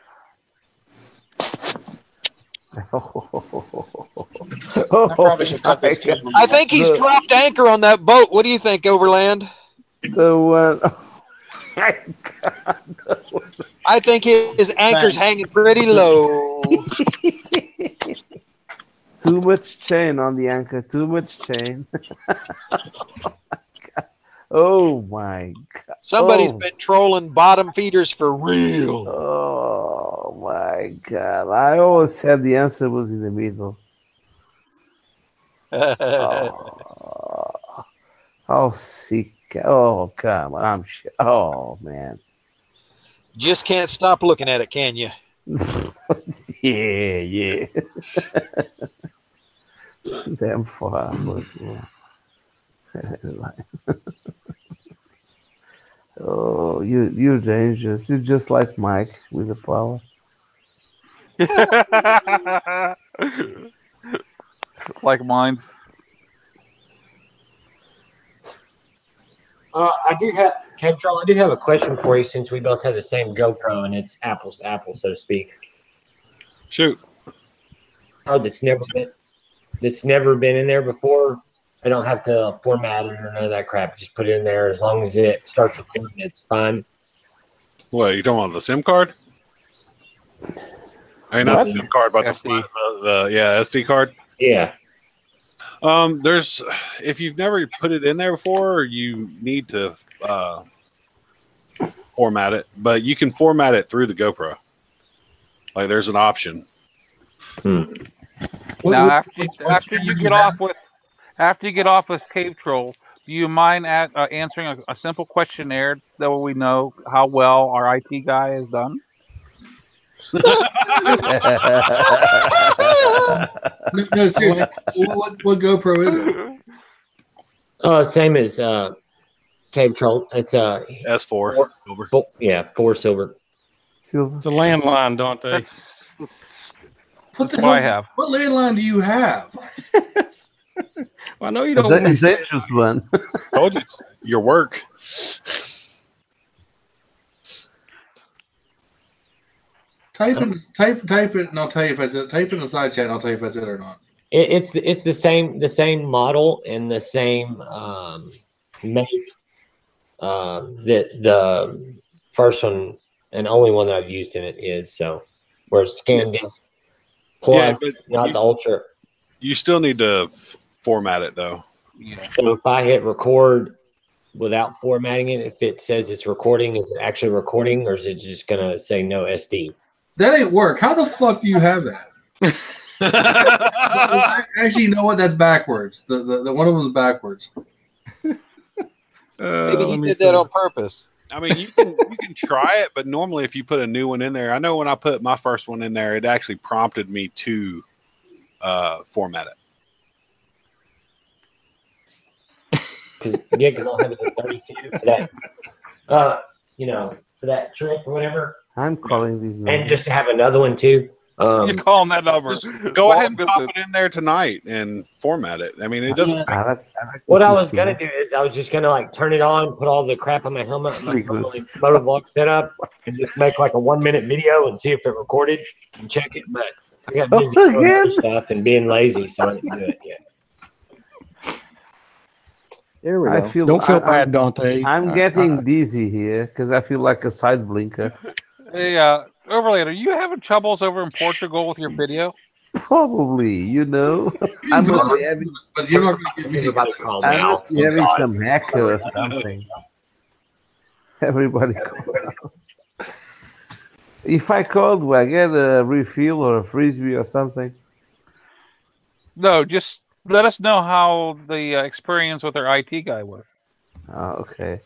S5: I probably should cut this kid.
S4: I think he's dropped anchor on that boat. What do you think, Overland?
S3: The one. Oh my God.
S4: I think his anchor's hanging pretty low.
S3: Too much chain on the anchor. Too much chain. Oh my God.
S4: Somebody's been trolling bottom feeders for real.
S3: Oh my God. I always said the answer was in the middle. Oh, sick. Oh, come on. Oh, man.
S4: Just can't stop looking at it, can you?
S3: Yeah. Too damn far, but yeah. Oh, you're dangerous. You're just like Mike with the power.
S1: Like mine's.
S9: I do have, Control, I do have a question for you since we both have the same GoPro and it's apples to apples, so to speak.
S10: Shoot.
S9: Oh, that's never been in there before. I don't have to format it or none of that crap. Just put it in there. As long as it starts recording, it's fine.
S10: What, you don't want the SIM card? I mean, not the SIM card, but the SD card.
S9: Yeah.
S10: There's, if you've never put it in there before, you need to format it, but you can format it through the GoPro. Like, there's an option.
S1: Now, after you get off with Cave Troll, do you mind answering a simple questionnaire that we know how well our IT guy has done?
S2: No, seriously. What GoPro is it?
S9: Same as Cave Troll. It's
S10: S4 silver.
S9: Yeah, 4 silver.
S6: It's a landline, don't they?
S2: What the hell?
S1: I have.
S2: What landline do you have?
S6: Well, I know you don't
S3: That's
S6: want me
S3: a
S6: to say
S3: dangerous one.
S10: Told you, it's your work.
S2: Type it, and I'll tell you if it's it. Type in the side chat, and I'll tell you if it's it or not.
S9: It's the same model and the same make. That the first one and only one that I've used in it is so. Whereas Scan Disc Plus, not the Ultra.
S10: You still need to format it though.
S1: Yeah.
S9: So if I hit record without formatting it, if it says it's recording, is it actually recording, or is it just gonna say no SD?
S2: That ain't work. How the fuck do you have that? Actually, you know what? That's backwards. The one of them is backwards.
S4: Maybe he did that on purpose.
S10: I mean, you can try it, but normally if you put a new one in there, I know when I put my first one in there, it actually prompted me to format it.
S9: Because I'll have it at 32 for that, for that trip or whatever.
S3: I'm calling these numbers.
S9: And just to have another one too.
S1: You're calling that number.
S10: Just go ahead and pop it in there tonight and format it. I mean, it doesn't.
S9: What I was gonna do is I was just gonna like turn it on, put all the crap on my helmet, my motovlog setup, and just make like a 1-minute video and see if it recorded and check it. But I got busy doing other stuff and being lazy, so I didn't do it yet.
S7: There we go.
S6: Don't feel bad, Dante.
S3: I'm getting dizzy here because I feel like a side blinker.
S1: Hey, Overland, are you having troubles over in Portugal with your video?
S3: Probably, I'm
S2: but you're not going to get
S9: everybody calm
S3: I
S9: down.
S3: must be having some hacker or something. Everybody call out. If I called, will I get a refill or a frisbee or something?
S1: No, just let us know how the experience with our IT guy was.
S3: Oh, okay.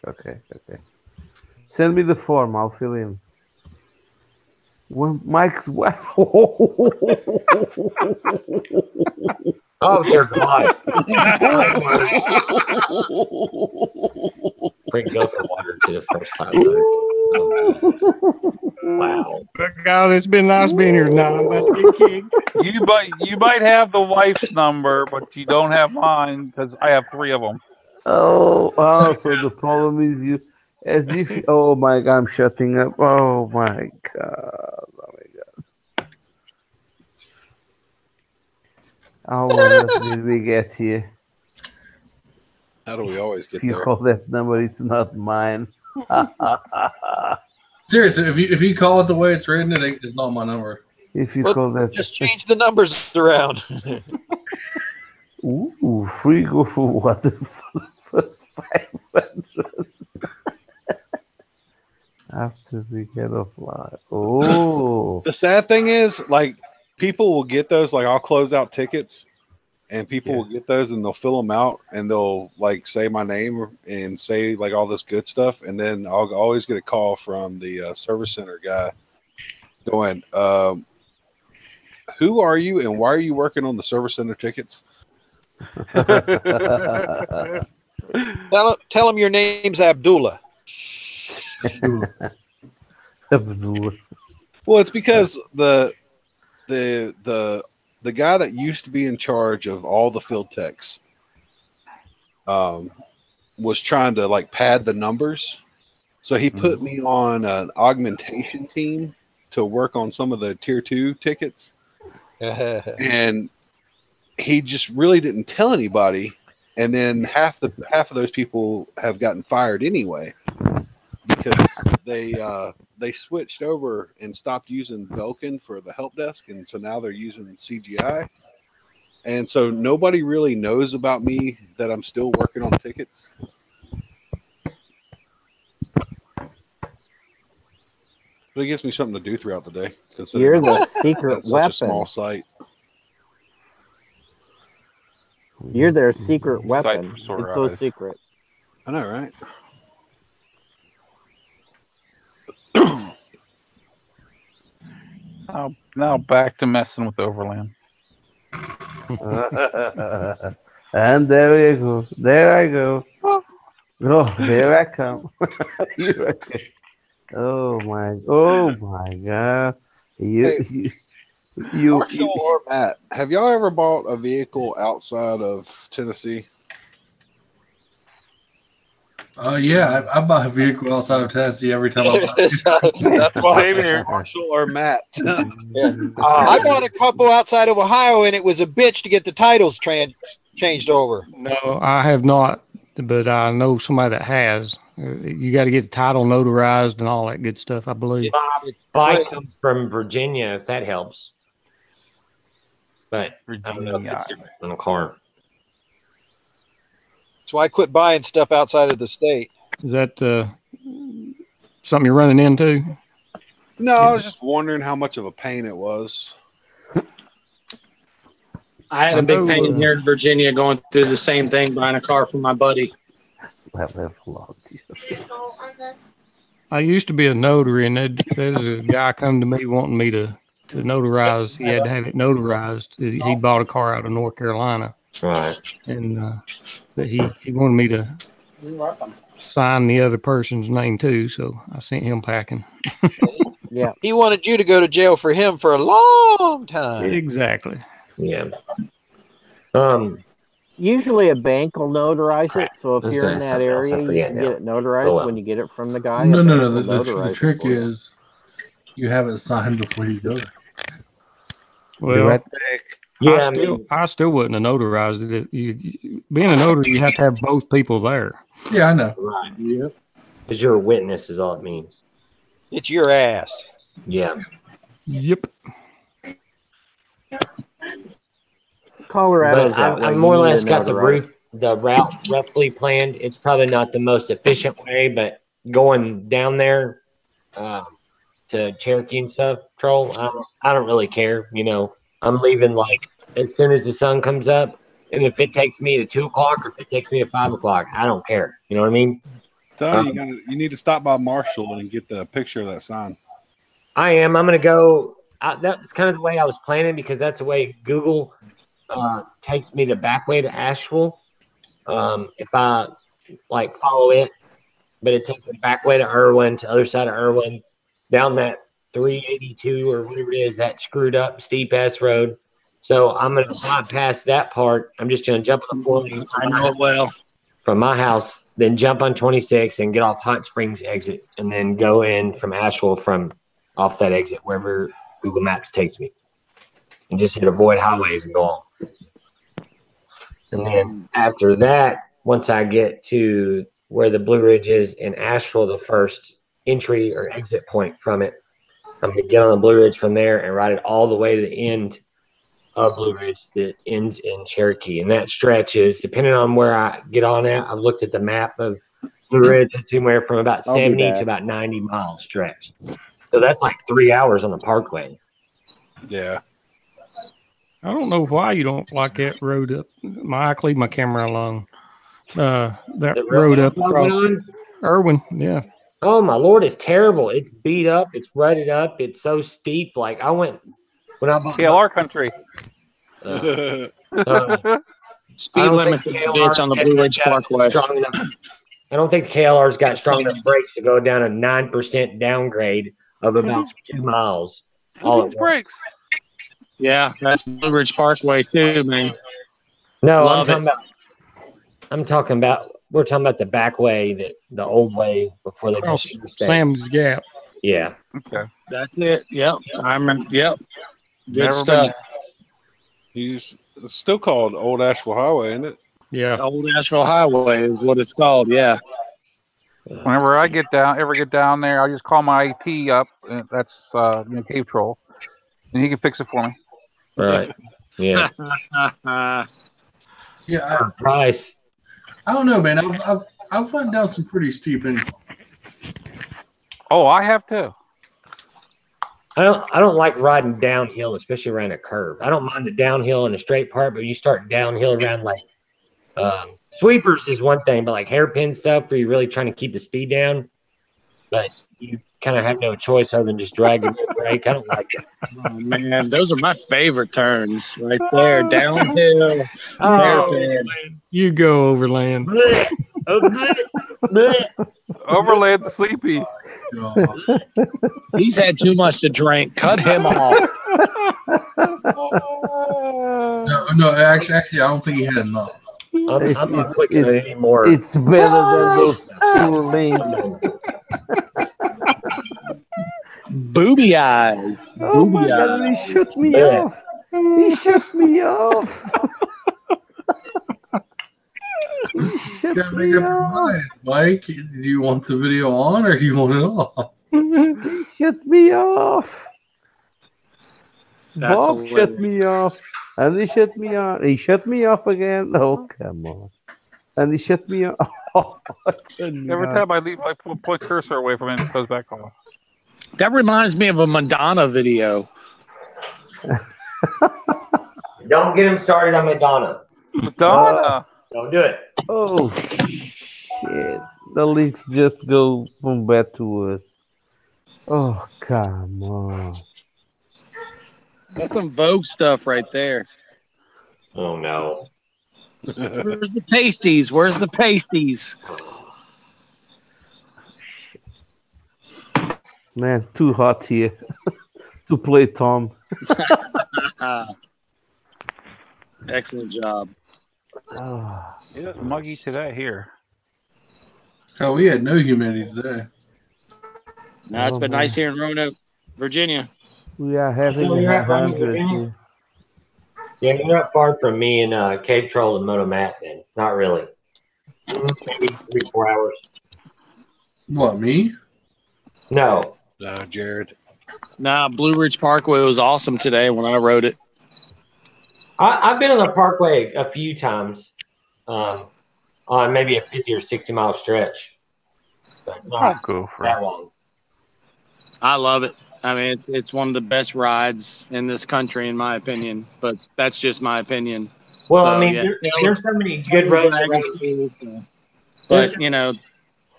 S3: Send me the form. I'll fill in. Well, Mike's wife.
S9: Oh dear God! Bring Gopher water to the first 500. Oh, Jesus. Wow.
S6: God, it's been nice being here tonight. I'm about to get kicked.
S1: You might have the wife's number, but you don't have mine because I have 3 of them.
S3: Oh, so the problem is you, as if. Oh my God, I'm shutting up. Oh my God. How on earth did we get here?
S10: How do we always get
S3: If you
S10: there?
S3: call that number, it's not mine.
S2: Seriously, if you call it the way it's written, it's not my number.
S3: If you
S4: Well,
S3: call that.
S4: just change the numbers around.
S3: Ooh, free go for water for the first 500. After we get offline. Oh.
S10: The sad thing is, like, people will get those. Like, I'll close out tickets, and people will get those, and they'll fill them out, and they'll like say my name and say like all this good stuff, and then I'll always get a call from the service center guy going, "Who are you, and why are you working on the service center tickets?"
S4: Tell him your name's Abdullah.
S10: Well, it's because the guy that used to be in charge of all the field techs was trying to like pad the numbers, so he put me on an augmentation team to work on some of the tier 2 tickets, and he just really didn't tell anybody, and then half of those people have gotten fired anyway because they switched over and stopped using Belkin for the help desk, and so now they're using CGI, and so nobody really knows about me that I'm still working on tickets. But it gives me something to do throughout the day.
S7: You're the secret
S10: such
S7: weapon.
S10: a small site.
S7: You're their secret weapon.
S1: for sore
S7: It's so
S1: eyes.
S7: secret.
S10: I know, right?
S1: Now back to messing with Overland.
S3: And there you go. There I go. Oh, there I come. Here I come. Oh my God. You
S10: Marshall or Matt, have y'all ever bought a vehicle outside of Tennessee?
S2: Yeah, I buy a vehicle outside of Tennessee every time I buy it.
S10: That's why I
S1: Same
S10: said
S1: here.
S10: Marshall or Matt.
S4: I bought a couple outside of Ohio, and it was a bitch to get the titles changed over.
S6: No, I have not, but I know somebody that has. You got to get the title notarized and all that good stuff, I believe.
S9: Bike comes from Virginia, if that helps. But I don't know if it's different than a car.
S4: So I quit buying stuff outside of the state.
S6: Is that something you're running into?
S10: No, I was just wondering how much of a pain it was.
S5: I had a big pain here in Virginia going through the same thing, buying a car from my buddy.
S6: I used to be a notary, and there's a guy come to me wanting me to notarize. He had to have it notarized. He bought a car out of North Carolina.
S9: Right.
S6: And but he wanted me to sign the other person's name too, so I sent him packing.
S7: Yeah.
S4: He wanted you to go to jail for him for a long time.
S6: Exactly.
S9: Yeah.
S7: Usually a bank will notarize it, so if
S9: I was
S7: you're
S9: gonna
S7: in
S9: say
S7: that
S9: something else, I
S7: area, you
S9: forget
S7: can
S9: now.
S7: get it notarized
S9: Oh, well.
S7: when you get it from the guy.
S2: No.
S7: A bank will
S2: The
S7: notarize it
S2: trick
S7: for you.
S2: is you have it signed before you go there.
S6: Well,
S9: Yeah,
S6: I still wouldn't have notarized it. Being a notary, you have to have both people there.
S2: Yeah, I know.
S9: right. Yeah. Because you're a witness is all it means.
S4: It's your ass.
S9: Yeah.
S6: Yep.
S7: Colorado's
S9: But
S7: that way.
S9: I
S7: You
S9: more or
S7: need
S9: less
S7: a
S9: got
S7: notarize.
S9: the route roughly planned. It's probably not the most efficient way, but going down there to Cherokee and stuff, Troll, I don't really care. You know, I'm leaving like as soon as the sun comes up, and if it takes me to 2 o'clock or if it takes me to 5 o'clock, I don't care. You know what I mean?
S10: Tell you, you need to stop by Marshall and get the picture of that sign.
S9: I am. I'm going to go. That's kind of the way I was planning because that's the way Google takes me the back way to Asheville. If I like follow it, but it takes me the back way to Irwin, to the other side of Irwin, down that 382 or whatever it is, that screwed up steep ass road. So I'm going to bypass that part. I'm just going to jump on the 4 lane.
S5: I know it well.
S9: From my house, then jump on 26 and get off Hot Springs exit, and then go in from Asheville from off that exit wherever Google Maps takes me, and just hit avoid highways and go on. And then after that, once I get to where the Blue Ridge is in Asheville, the first entry or exit point from it, I'm going to get on the Blue Ridge from there and ride it all the way to the end of Blue Ridge that ends in Cherokee. And that stretch is, depending on where I get on at, I've looked at the map of Blue Ridge, it's anywhere from about 70 to about 90 miles stretch. So that's like 3 hours on the parkway.
S10: Yeah.
S6: I don't know why you don't like that road up. I leave my camera alone. That road up across Irwin, yeah.
S9: Oh my Lord, it's terrible. It's beat up. It's rutted up. It's so steep. Like I went when I bought
S1: KLR country.
S5: Speed limit bitch on the Blue Ridge Parkway.
S9: I don't think the KLR's got strong enough brakes to go down a 9% downgrade of about 2 miles. All at once.
S1: Brakes.
S5: Yeah, that's Blue Ridge Parkway too, man.
S9: No,
S5: Love
S9: I'm talking about we're talking about the back way, the old way before they built the
S6: Sam's Gap.
S9: Yeah.
S1: Okay.
S5: That's it. Yep. I remember. Yep. Good
S1: Never
S5: stuff.
S10: It's still called Old Asheville Highway, isn't it?
S6: Yeah.
S5: Old Asheville Highway is what it's called. Yeah.
S1: Whenever I get down there, I'll just call my IT up. That's Cave Troll, and he can fix it for me.
S9: Right. Yeah.
S2: Yeah.
S9: Price.
S2: I don't know, man. I've went down some pretty steep inclines.
S1: Oh, I have too.
S9: I don't like riding downhill, especially around a curve. I don't mind the downhill in a straight part, but you start downhill around like sweepers is one thing, but like hairpin stuff where you're really trying to keep the speed down, but you kind of have no choice other than just dragging your brake. I don't like that.
S5: Oh man, those are my favorite turns right there. Downhill. Hairpin.
S6: You go overland.
S1: Overland sleepy.
S5: He's had too much to drink. Cut him off.
S2: No, actually, I don't think he had enough.
S9: I'm not clicking it anymore.
S3: It's better than those 4 lanes.
S5: Booby eyes.
S3: Oh my God, he shut me off. He shut me off. He shut me off.
S2: Mike, do you want the video on or do you want it off?
S3: He shut me off.
S5: That's
S3: Bob
S5: hilarious.
S3: shut me off. And he shut me off. He shut me off again. Oh, come on. And he shut me off.
S1: Every time I leave, I point cursor away from it, it goes back off.
S5: That reminds me of a Madonna video.
S9: Don't get him started on Madonna.
S1: Madonna.
S9: Don't do it.
S3: Oh, shit. The links just go from bad to worse. Oh, come on.
S5: That's some Vogue stuff right there.
S9: Oh no.
S5: Where's the pasties? Where's the pasties?
S3: Man, too hot here to play Tom.
S5: Excellent job.
S3: Oh,
S1: It was muggy today here.
S2: Oh, we had no humidity today.
S5: Now it's been nice here in Roanoke, Virginia.
S3: we are having
S9: So you're at
S3: 100
S9: Virginia?
S3: here.
S9: Yeah, you're not far from me and Cave Troll and Moto Matt then. Not really. Maybe 3-4 hours.
S2: What, me?
S9: No.
S10: Jared.
S5: Nah, Blue Ridge Parkway was awesome today when I rode it.
S9: I've been on the Parkway a few times on maybe a 50 or 60 mile stretch, but not
S1: Go for
S9: that
S1: it.
S9: long.
S5: I love it. I mean, it's one of the best rides in this country, in my opinion. But that's just my opinion.
S9: Well,
S5: So,
S9: I mean,
S5: yeah.
S9: there's so many good roads around.
S5: But you know,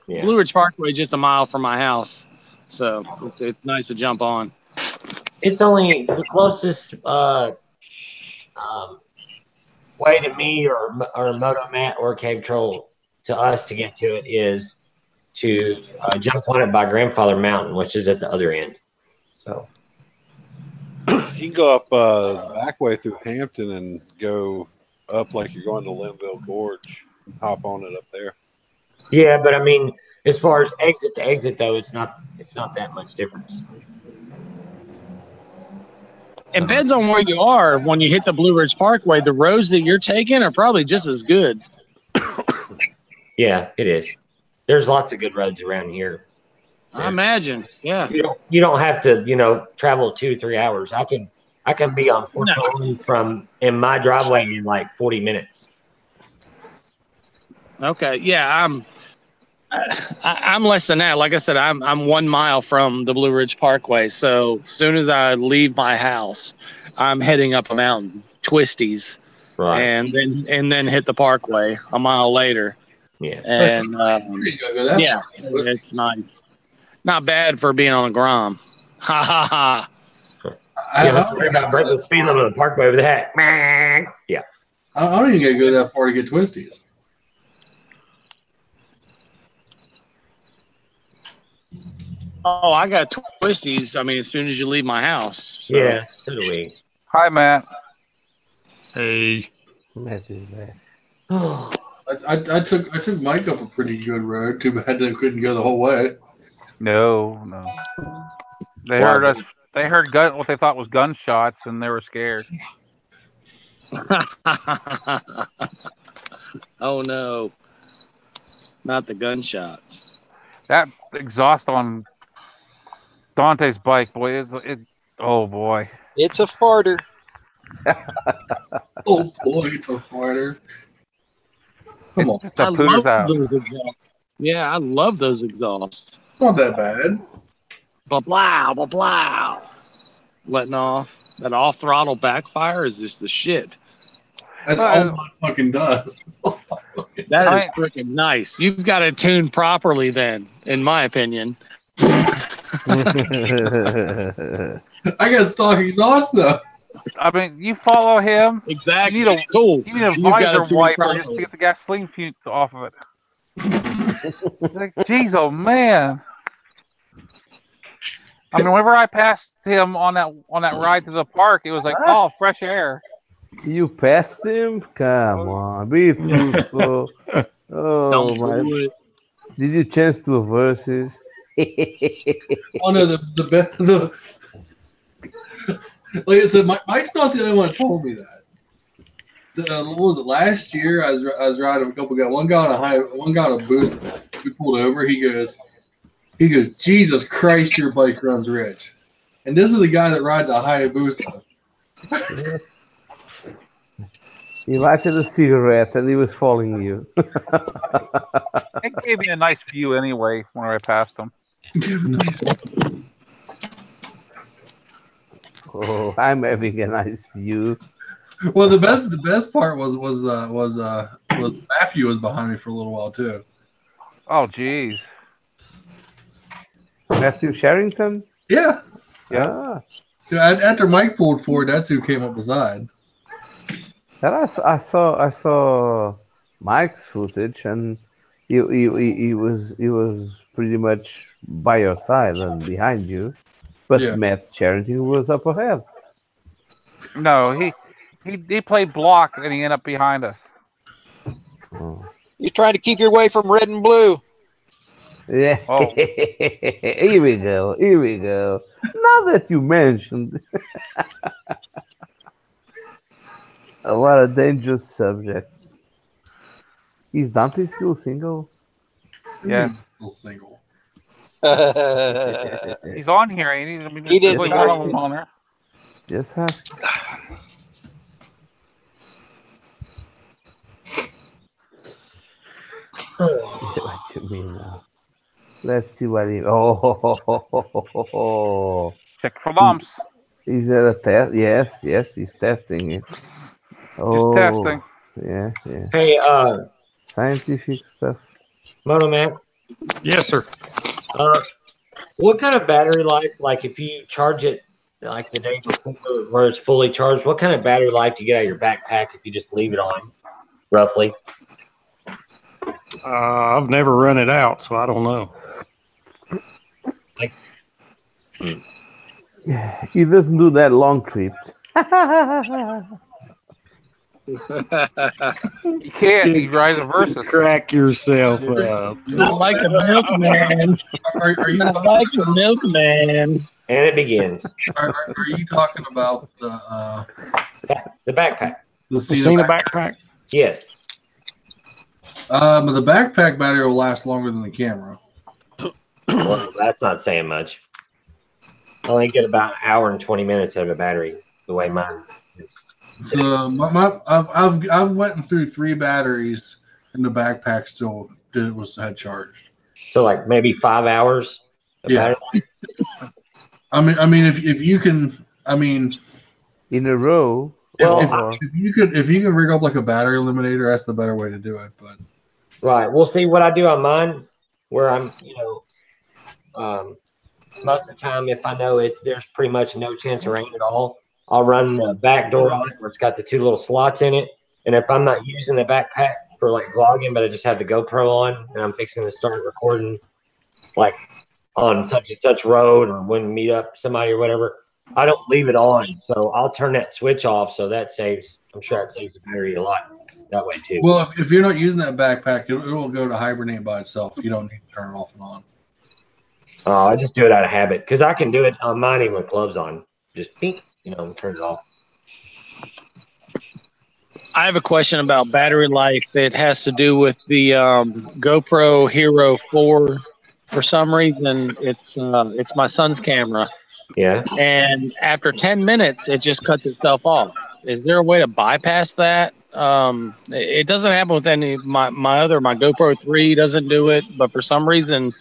S9: Yeah.
S5: Blue Ridge Parkway is just a mile from my house. So it's nice to jump on.
S9: It's only the closest way to me or Moto Matt or Cave Troll to us to get to it is to jump on it by Grandfather Mountain, which is at the other end. So
S10: You can go up the back way through Hampton and go up like you're going to Linville Gorge. Hop on it up there.
S9: yeah, but I mean, as far as exit to exit though, it's not that much difference.
S5: It depends on where you are. When you hit the Blue Ridge Parkway, the roads that you're taking are probably just as good.
S9: Yeah, it is. There's lots of good roads around here.
S5: I imagine. Yeah.
S9: You don't have to, travel 2-3 hours. I can be on Fort Solon from in my driveway in like 40 minutes.
S5: Okay. Yeah, I'm less than that. Like I said, I'm 1 mile from the Blue Ridge Parkway. So as soon as I leave my house, I'm heading up a mountain, Twisties,
S9: right,
S5: and then hit the Parkway a mile later.
S9: Yeah,
S5: and yeah, it's not bad for being on a Grom. Ha ha ha.
S9: I don't have to worry about breaking the speed limit of the Parkway with that. Yeah,
S2: I don't even gotta go that far to get Twisties.
S5: Oh, I got Twisties. I mean, as soon as you leave my house. So.
S9: Yeah, so do we.
S1: Hi, Matt.
S6: Hey.
S3: Matt is back.
S2: I took Mike up a pretty good road. Too bad they couldn't go the whole way.
S1: No. They heard us. They heard what they thought was gunshots, and they were scared.
S5: Oh no! Not the gunshots.
S1: That exhaust on Dante's bike, boy, oh boy,
S4: it's a farter.
S2: Oh boy, it's a farter. Come on,
S5: I love those exhausts. Yeah, I love those exhausts.
S2: Not that bad.
S5: Blah blah blah. Letting off that off throttle backfire is just the shit.
S2: That's all it fucking does.
S5: That is freaking nice. You've got it tuned properly, then, in my opinion.
S2: I got stock exhaust though.
S1: I mean, you follow him.
S5: Exactly.
S1: You need a visor wiper
S5: properly.
S1: just to get the gasoline fume off of it. Like, jeez, oh man. I mean, whenever I passed him on that ride to the park, it was like, oh, fresh air.
S3: You passed him? Come on, be truthful. Oh my! Did you chance to verses?
S2: Oh no, the like I said, Mike's not the only one that told me that. What was it last year? I was riding a couple guys. One guy on a boost. We pulled over. He goes, Jesus Christ, your bike runs rich. And this is a guy that rides a Hayabusa.
S3: He lighted a cigarette and he was following you.
S1: It gave me a nice view anyway when I passed him.
S3: Oh, I'm having a nice view.
S2: Well, the best part was Matthew was behind me for a little while too.
S1: Oh, jeez.
S3: Matthew Sherrington?
S2: Yeah.
S3: Yeah.
S2: After Mike pulled forward, that's who came up beside.
S3: And I saw Mike's footage, and he was pretty much by your side and behind you, but
S2: Yeah.
S3: Matt Sherrington was up ahead.
S1: No, he played block and he ended up behind us.
S3: Oh.
S4: You're trying to keep your way from red and blue.
S3: Yeah.
S1: Oh.
S3: Here we go. Now that you mentioned, what a dangerous subject. Is Dante still single?
S1: Yeah.
S2: Still single.
S1: He's on here, ain't he? I mean,
S4: He did.
S1: there's like one of them on there.
S3: Just ask. What you mean now? Let's see what he. Oh.
S1: Check for lumps.
S3: Is that a test? Yes, he's testing it. Oh,
S1: Just testing.
S3: Yeah.
S9: Hey,
S3: Scientific stuff.
S9: Moto Man.
S6: Yes, sir.
S9: What kind of battery life? Like if you charge it like the day before, where it's fully charged, what kind of battery life do you get out of your backpack if you just leave it on, roughly?
S6: I've never run it out, so I don't know.
S9: Like,
S3: He doesn't do that long trips.
S1: You can't. You drive the Versus.
S6: Crack yourself up.
S5: Not like the milkman.
S2: Are you
S5: Not like the milkman.
S9: and it begins.
S2: are you talking about the
S9: backpack?
S2: The
S6: Cena backpack?
S9: Yes.
S2: The backpack battery will last longer than the camera.
S9: Well, that's not saying much. I only get about an hour and 20 minutes out of a battery, the way mine is.
S2: So I've went through 3 batteries, and the backpack still had charged.
S9: So like maybe 5 hours.
S2: Yeah. I mean, if you can,
S3: in a row.
S9: Well,
S2: if you can rig up like a battery eliminator, that's the better way to do it. But
S9: right, we'll see what I do on mine, where I'm, most of the time, if I know there's pretty much no chance of rain at all, I'll run the back door on it where it's got the 2 little slots in it. And if I'm not using the backpack for like vlogging, but I just have the GoPro on and I'm fixing to start recording like on such and such road or when we meet up somebody or whatever, I don't leave it on. So I'll turn that switch off. So that I'm sure it saves the battery a lot that way too.
S2: Well, if you're not using that backpack, it will go to hibernate by itself. You don't need to turn it off and on.
S9: I just do it out of habit because I can do it on mine even with gloves on. Just pink, turns off.
S5: I have a question about battery life. It has to do with the GoPro Hero 4. For some reason, it's my son's camera.
S9: Yeah.
S5: And after 10 minutes, it just cuts itself off. Is there a way to bypass that? It doesn't happen with any my GoPro 3 doesn't do it, but for some reason,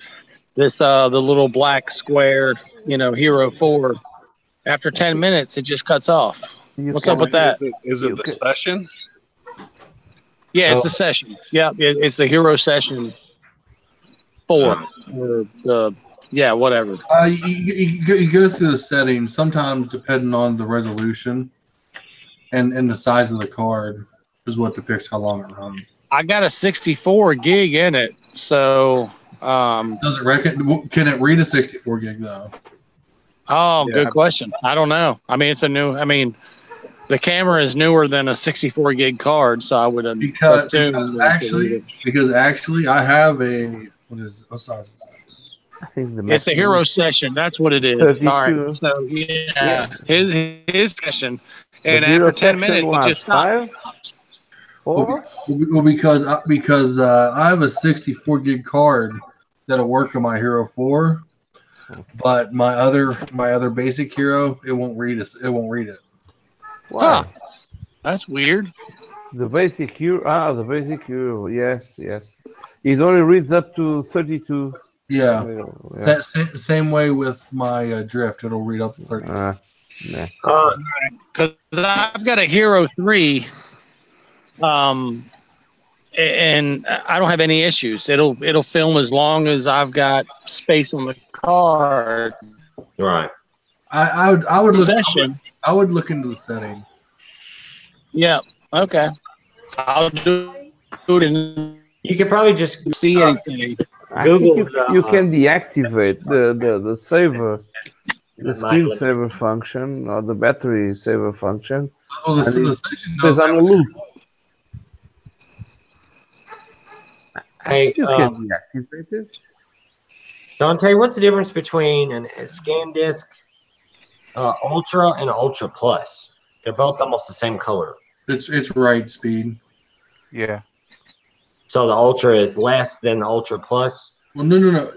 S5: the little black square, Hero 4, after 10 minutes, it just cuts off. What's up with that?
S10: Is it the session?
S5: Yeah, it's the session. Yeah, it's the Hero Session 4 or the whatever.
S2: You go through the settings. Sometimes, depending on the resolution and the size of the card, is what depicts how long it runs.
S5: I got a 64 gig in it, so
S2: does it can it read a 64 gig though?
S5: Oh, good question. I don't know. I mean, the camera is newer than a 64 gig card, so I would
S2: because actually I have a what size is this?
S3: I think
S5: it's a Hero Session. That's what it is.
S3: 32.
S5: All right. So his session, and after 10 minutes, it just stopped.
S3: 4?
S2: Well, because I have a 64 gig card that'll work on my Hero 4, but my other basic Hero, it won't read it. It won't read it.
S5: Wow, that's weird.
S3: The basic Hero. The basic Hero. Yes. It only reads up to 32.
S2: Yeah. Same way with my Drift. It'll read up to 32.
S5: Because I've got a Hero 3. And I don't have any issues. It'll film as long as I've got space on the card.
S9: Right.
S2: I would look into the setting.
S5: Yeah. Okay. I'll do it. And
S9: you can probably just
S5: see anything.
S3: Google. You can deactivate the saver, the screensaver function or the battery saver function.
S2: Oh, the session does
S3: on a loop.
S9: Hey,
S3: you can deactivate it.
S9: Dante, what's the difference between a scan disc Ultra and Ultra Plus? They're both almost the same color.
S2: It's right speed.
S1: Yeah.
S9: So the Ultra is less than the Ultra Plus?
S2: Well, no.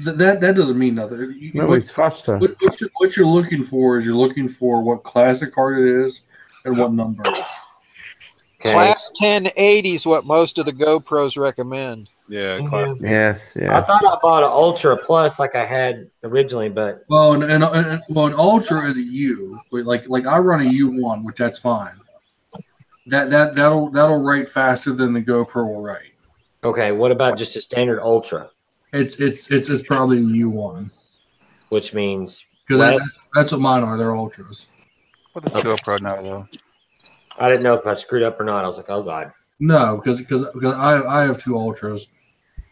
S2: That doesn't mean nothing.
S3: It's faster.
S2: What you're looking for is you're looking for what classic card it is and what number.
S9: Okay.
S4: Class 1080 is what most of the GoPros recommend.
S10: Yeah, class 10.
S3: Yes.
S9: I thought I bought an Ultra Plus like I had originally, but
S2: an Ultra is a U. Like I run a U1, which that's fine. That'll write faster than the GoPro will write.
S9: Okay, what about just a standard Ultra?
S2: It's probably a U1.
S9: which means
S2: Because that's what mine are. They're ultras.
S1: Put the GoPro now though.
S9: I didn't know if I screwed up or not. I was like, oh god.
S2: No, because I have 2 ultras.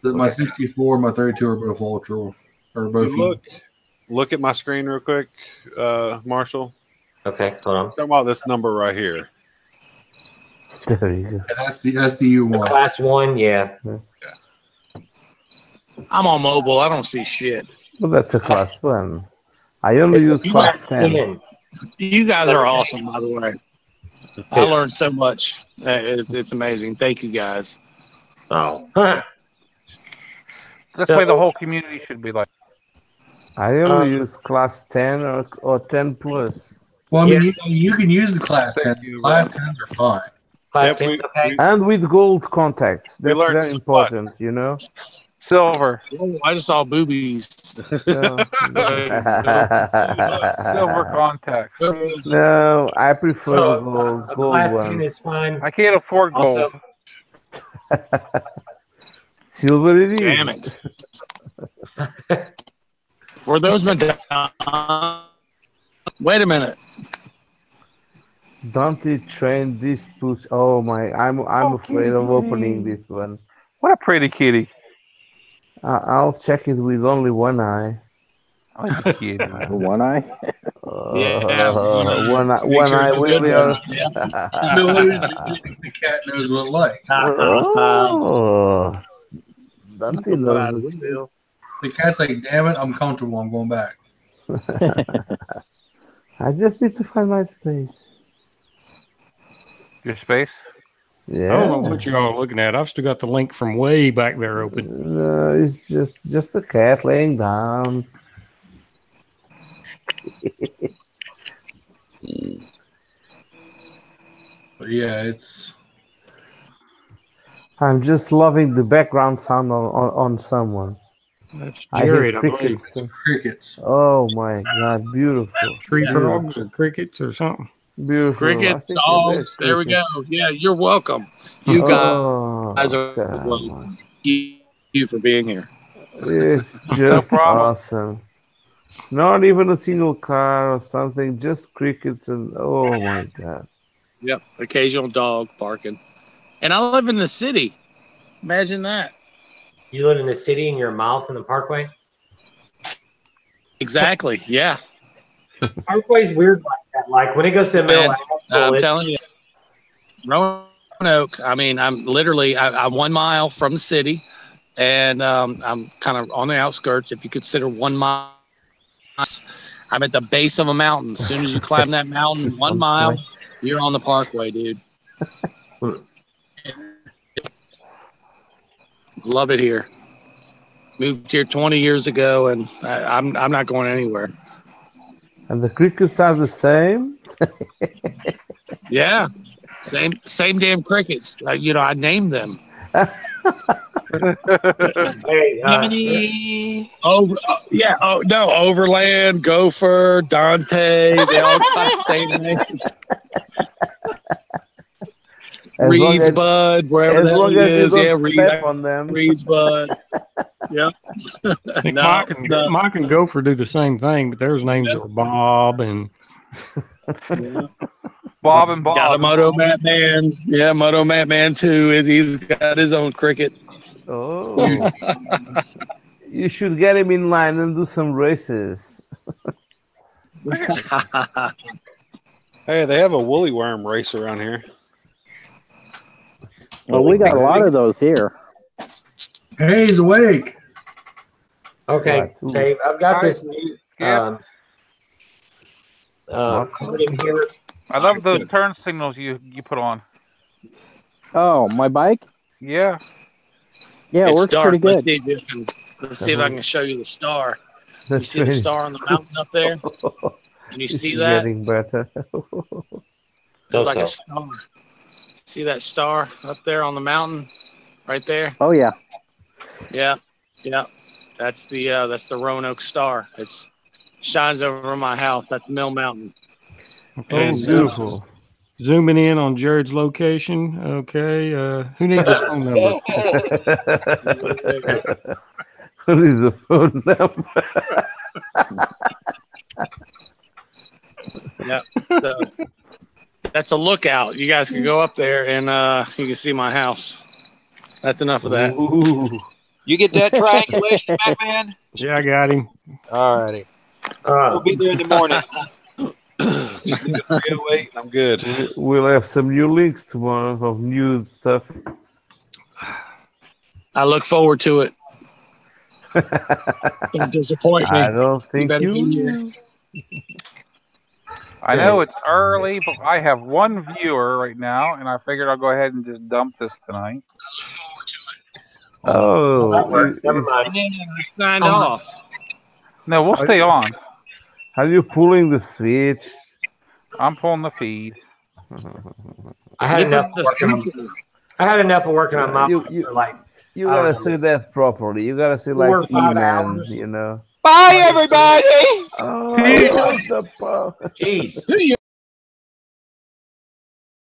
S2: My 64 and my 32 are both ultra. Or both.
S10: Look at my screen real quick, Marshall.
S9: Okay, hold on.
S10: Talking about this number right here.
S3: There you go.
S2: That's the U1.
S9: Class 1, yeah.
S5: I'm on mobile. I don't see shit.
S3: Well, that's a class 1. I only use class 10.
S5: You guys are awesome, by the way. I learned so much. It's amazing. Thank you, guys.
S9: Oh.
S1: That's why the whole community should be like.
S3: I only use class 10 or 10 plus.
S2: Well, I mean, you can use the class 10. Class 10s are fine.
S9: Class 10's okay.
S3: And with gold contacts. That's
S10: learned
S3: very important, you know?
S1: Silver.
S5: Oh, I just saw boobies.
S1: Silver contacts.
S3: No, I prefer the gold
S9: class
S3: one.
S9: 10 is fine.
S1: I can't afford gold.
S3: Silver it is.
S5: Damn it. Were those Madonna? Wait a minute.
S3: Dante trained this push. Oh my! I'm afraid of opening this one.
S1: What a pretty kitty.
S3: I'll check it with only one eye.
S1: I like the kid.
S7: One eye?
S3: One eye will be on.
S2: The cat knows what it likes.
S3: Oh, Dante knows it.
S2: The cat's like, damn it, I'm comfortable. I'm going back.
S3: I just need to find my space.
S1: Your space?
S3: Yeah.
S6: I don't know what you're all looking at. I've still got the link from way back there open.
S3: No, it's just a cat laying down.
S2: But yeah, it's.
S3: I'm just loving the background sound on someone.
S6: That's Jared, I believe.
S3: Crickets.
S2: Crickets.
S3: Oh my god, beautiful.
S6: Tree frogs or crickets or something.
S3: Beautiful.
S5: Crickets, dogs. There we go. Yeah, you're welcome. You guys are welcome. Thank you for being here.
S3: It's just awesome. Not even a single car or something, just crickets and oh my god.
S5: Yep, occasional dog barking. And I live in the city. Imagine that.
S9: You live in the city and you're a mile from the parkway?
S5: Exactly, yeah.
S9: Parkway's weird like that. Like when it goes to the middle of
S5: I'm telling you, Roanoke, I mean, I'm literally I'm 1 mile from the city, and I'm kind of on the outskirts. If you consider 1 mile, I'm at the base of a mountain. As soon as you climb that mountain 1 mile, you're on the parkway, dude. Love it here. Moved here 20 years ago, and I'm not going anywhere.
S3: And the crickets are the same?
S5: Yeah. Same damn crickets. I named them.
S9: Hey,
S5: Overland, Gopher, Dante, they all got the same names. Reed's Bud, wherever the hell it is. Yeah, Reed's Bud. Yep.
S6: Mike and Gopher do the same thing, but their names are Bob and
S1: Bob and Bob.
S5: Got a Moto Madman. Yeah, Moto Madman too. He's got his own cricket.
S3: Oh. You should get him in line and do some races.
S10: Hey, they have a woolly worm race around here.
S7: Well, we got a lot of those here.
S2: Hey, he's awake.
S9: Okay, Dave, I've got this new in here.
S1: I love those turn signals you put on.
S7: Oh, my bike?
S1: Yeah.
S7: Yeah, it works
S5: dark.
S7: pretty good.
S5: Let's see if I can show you the star. You see the star on the mountain up there? Can you see that?
S3: Getting better.
S5: It's like a star. See that star up there on the mountain, right there?
S7: Oh yeah.
S5: Yeah. That's the Roanoke Star. It shines over my house. That's Mill Mountain.
S6: Okay,
S3: beautiful.
S6: Zooming in on Jared's location. Okay, who needs his phone number?
S3: Who needs a phone number?
S5: That's a lookout. You guys can go up there and you can see my house. That's enough of that.
S3: Ooh.
S4: You get that triangulation, Batman?
S6: Yeah, I got him.
S4: All righty. We'll be there in the morning.
S10: Just need a 308 and I'm good.
S3: We'll have some new links tomorrow of new stuff.
S5: I look forward to it. Don't disappoint me.
S3: I don't think
S5: better
S3: you
S5: be
S3: will.
S1: I know it's early, but I have one viewer right now, and I figured I'll go ahead and just dump this tonight.
S3: Oh,
S9: That worked. Never mind.
S5: I signed off.
S1: No, we'll stay on.
S3: Are you pulling the switch?
S1: I'm pulling the feed.
S9: I had enough working on. I had enough of working on my for like.
S3: You gotta say that properly. You gotta say
S9: 4 or
S3: like
S9: 5
S3: E-Man,
S9: hours.
S3: you know.
S4: Bye, everybody.
S3: Oh, what the fuck?
S9: Jeez.
S5: Who you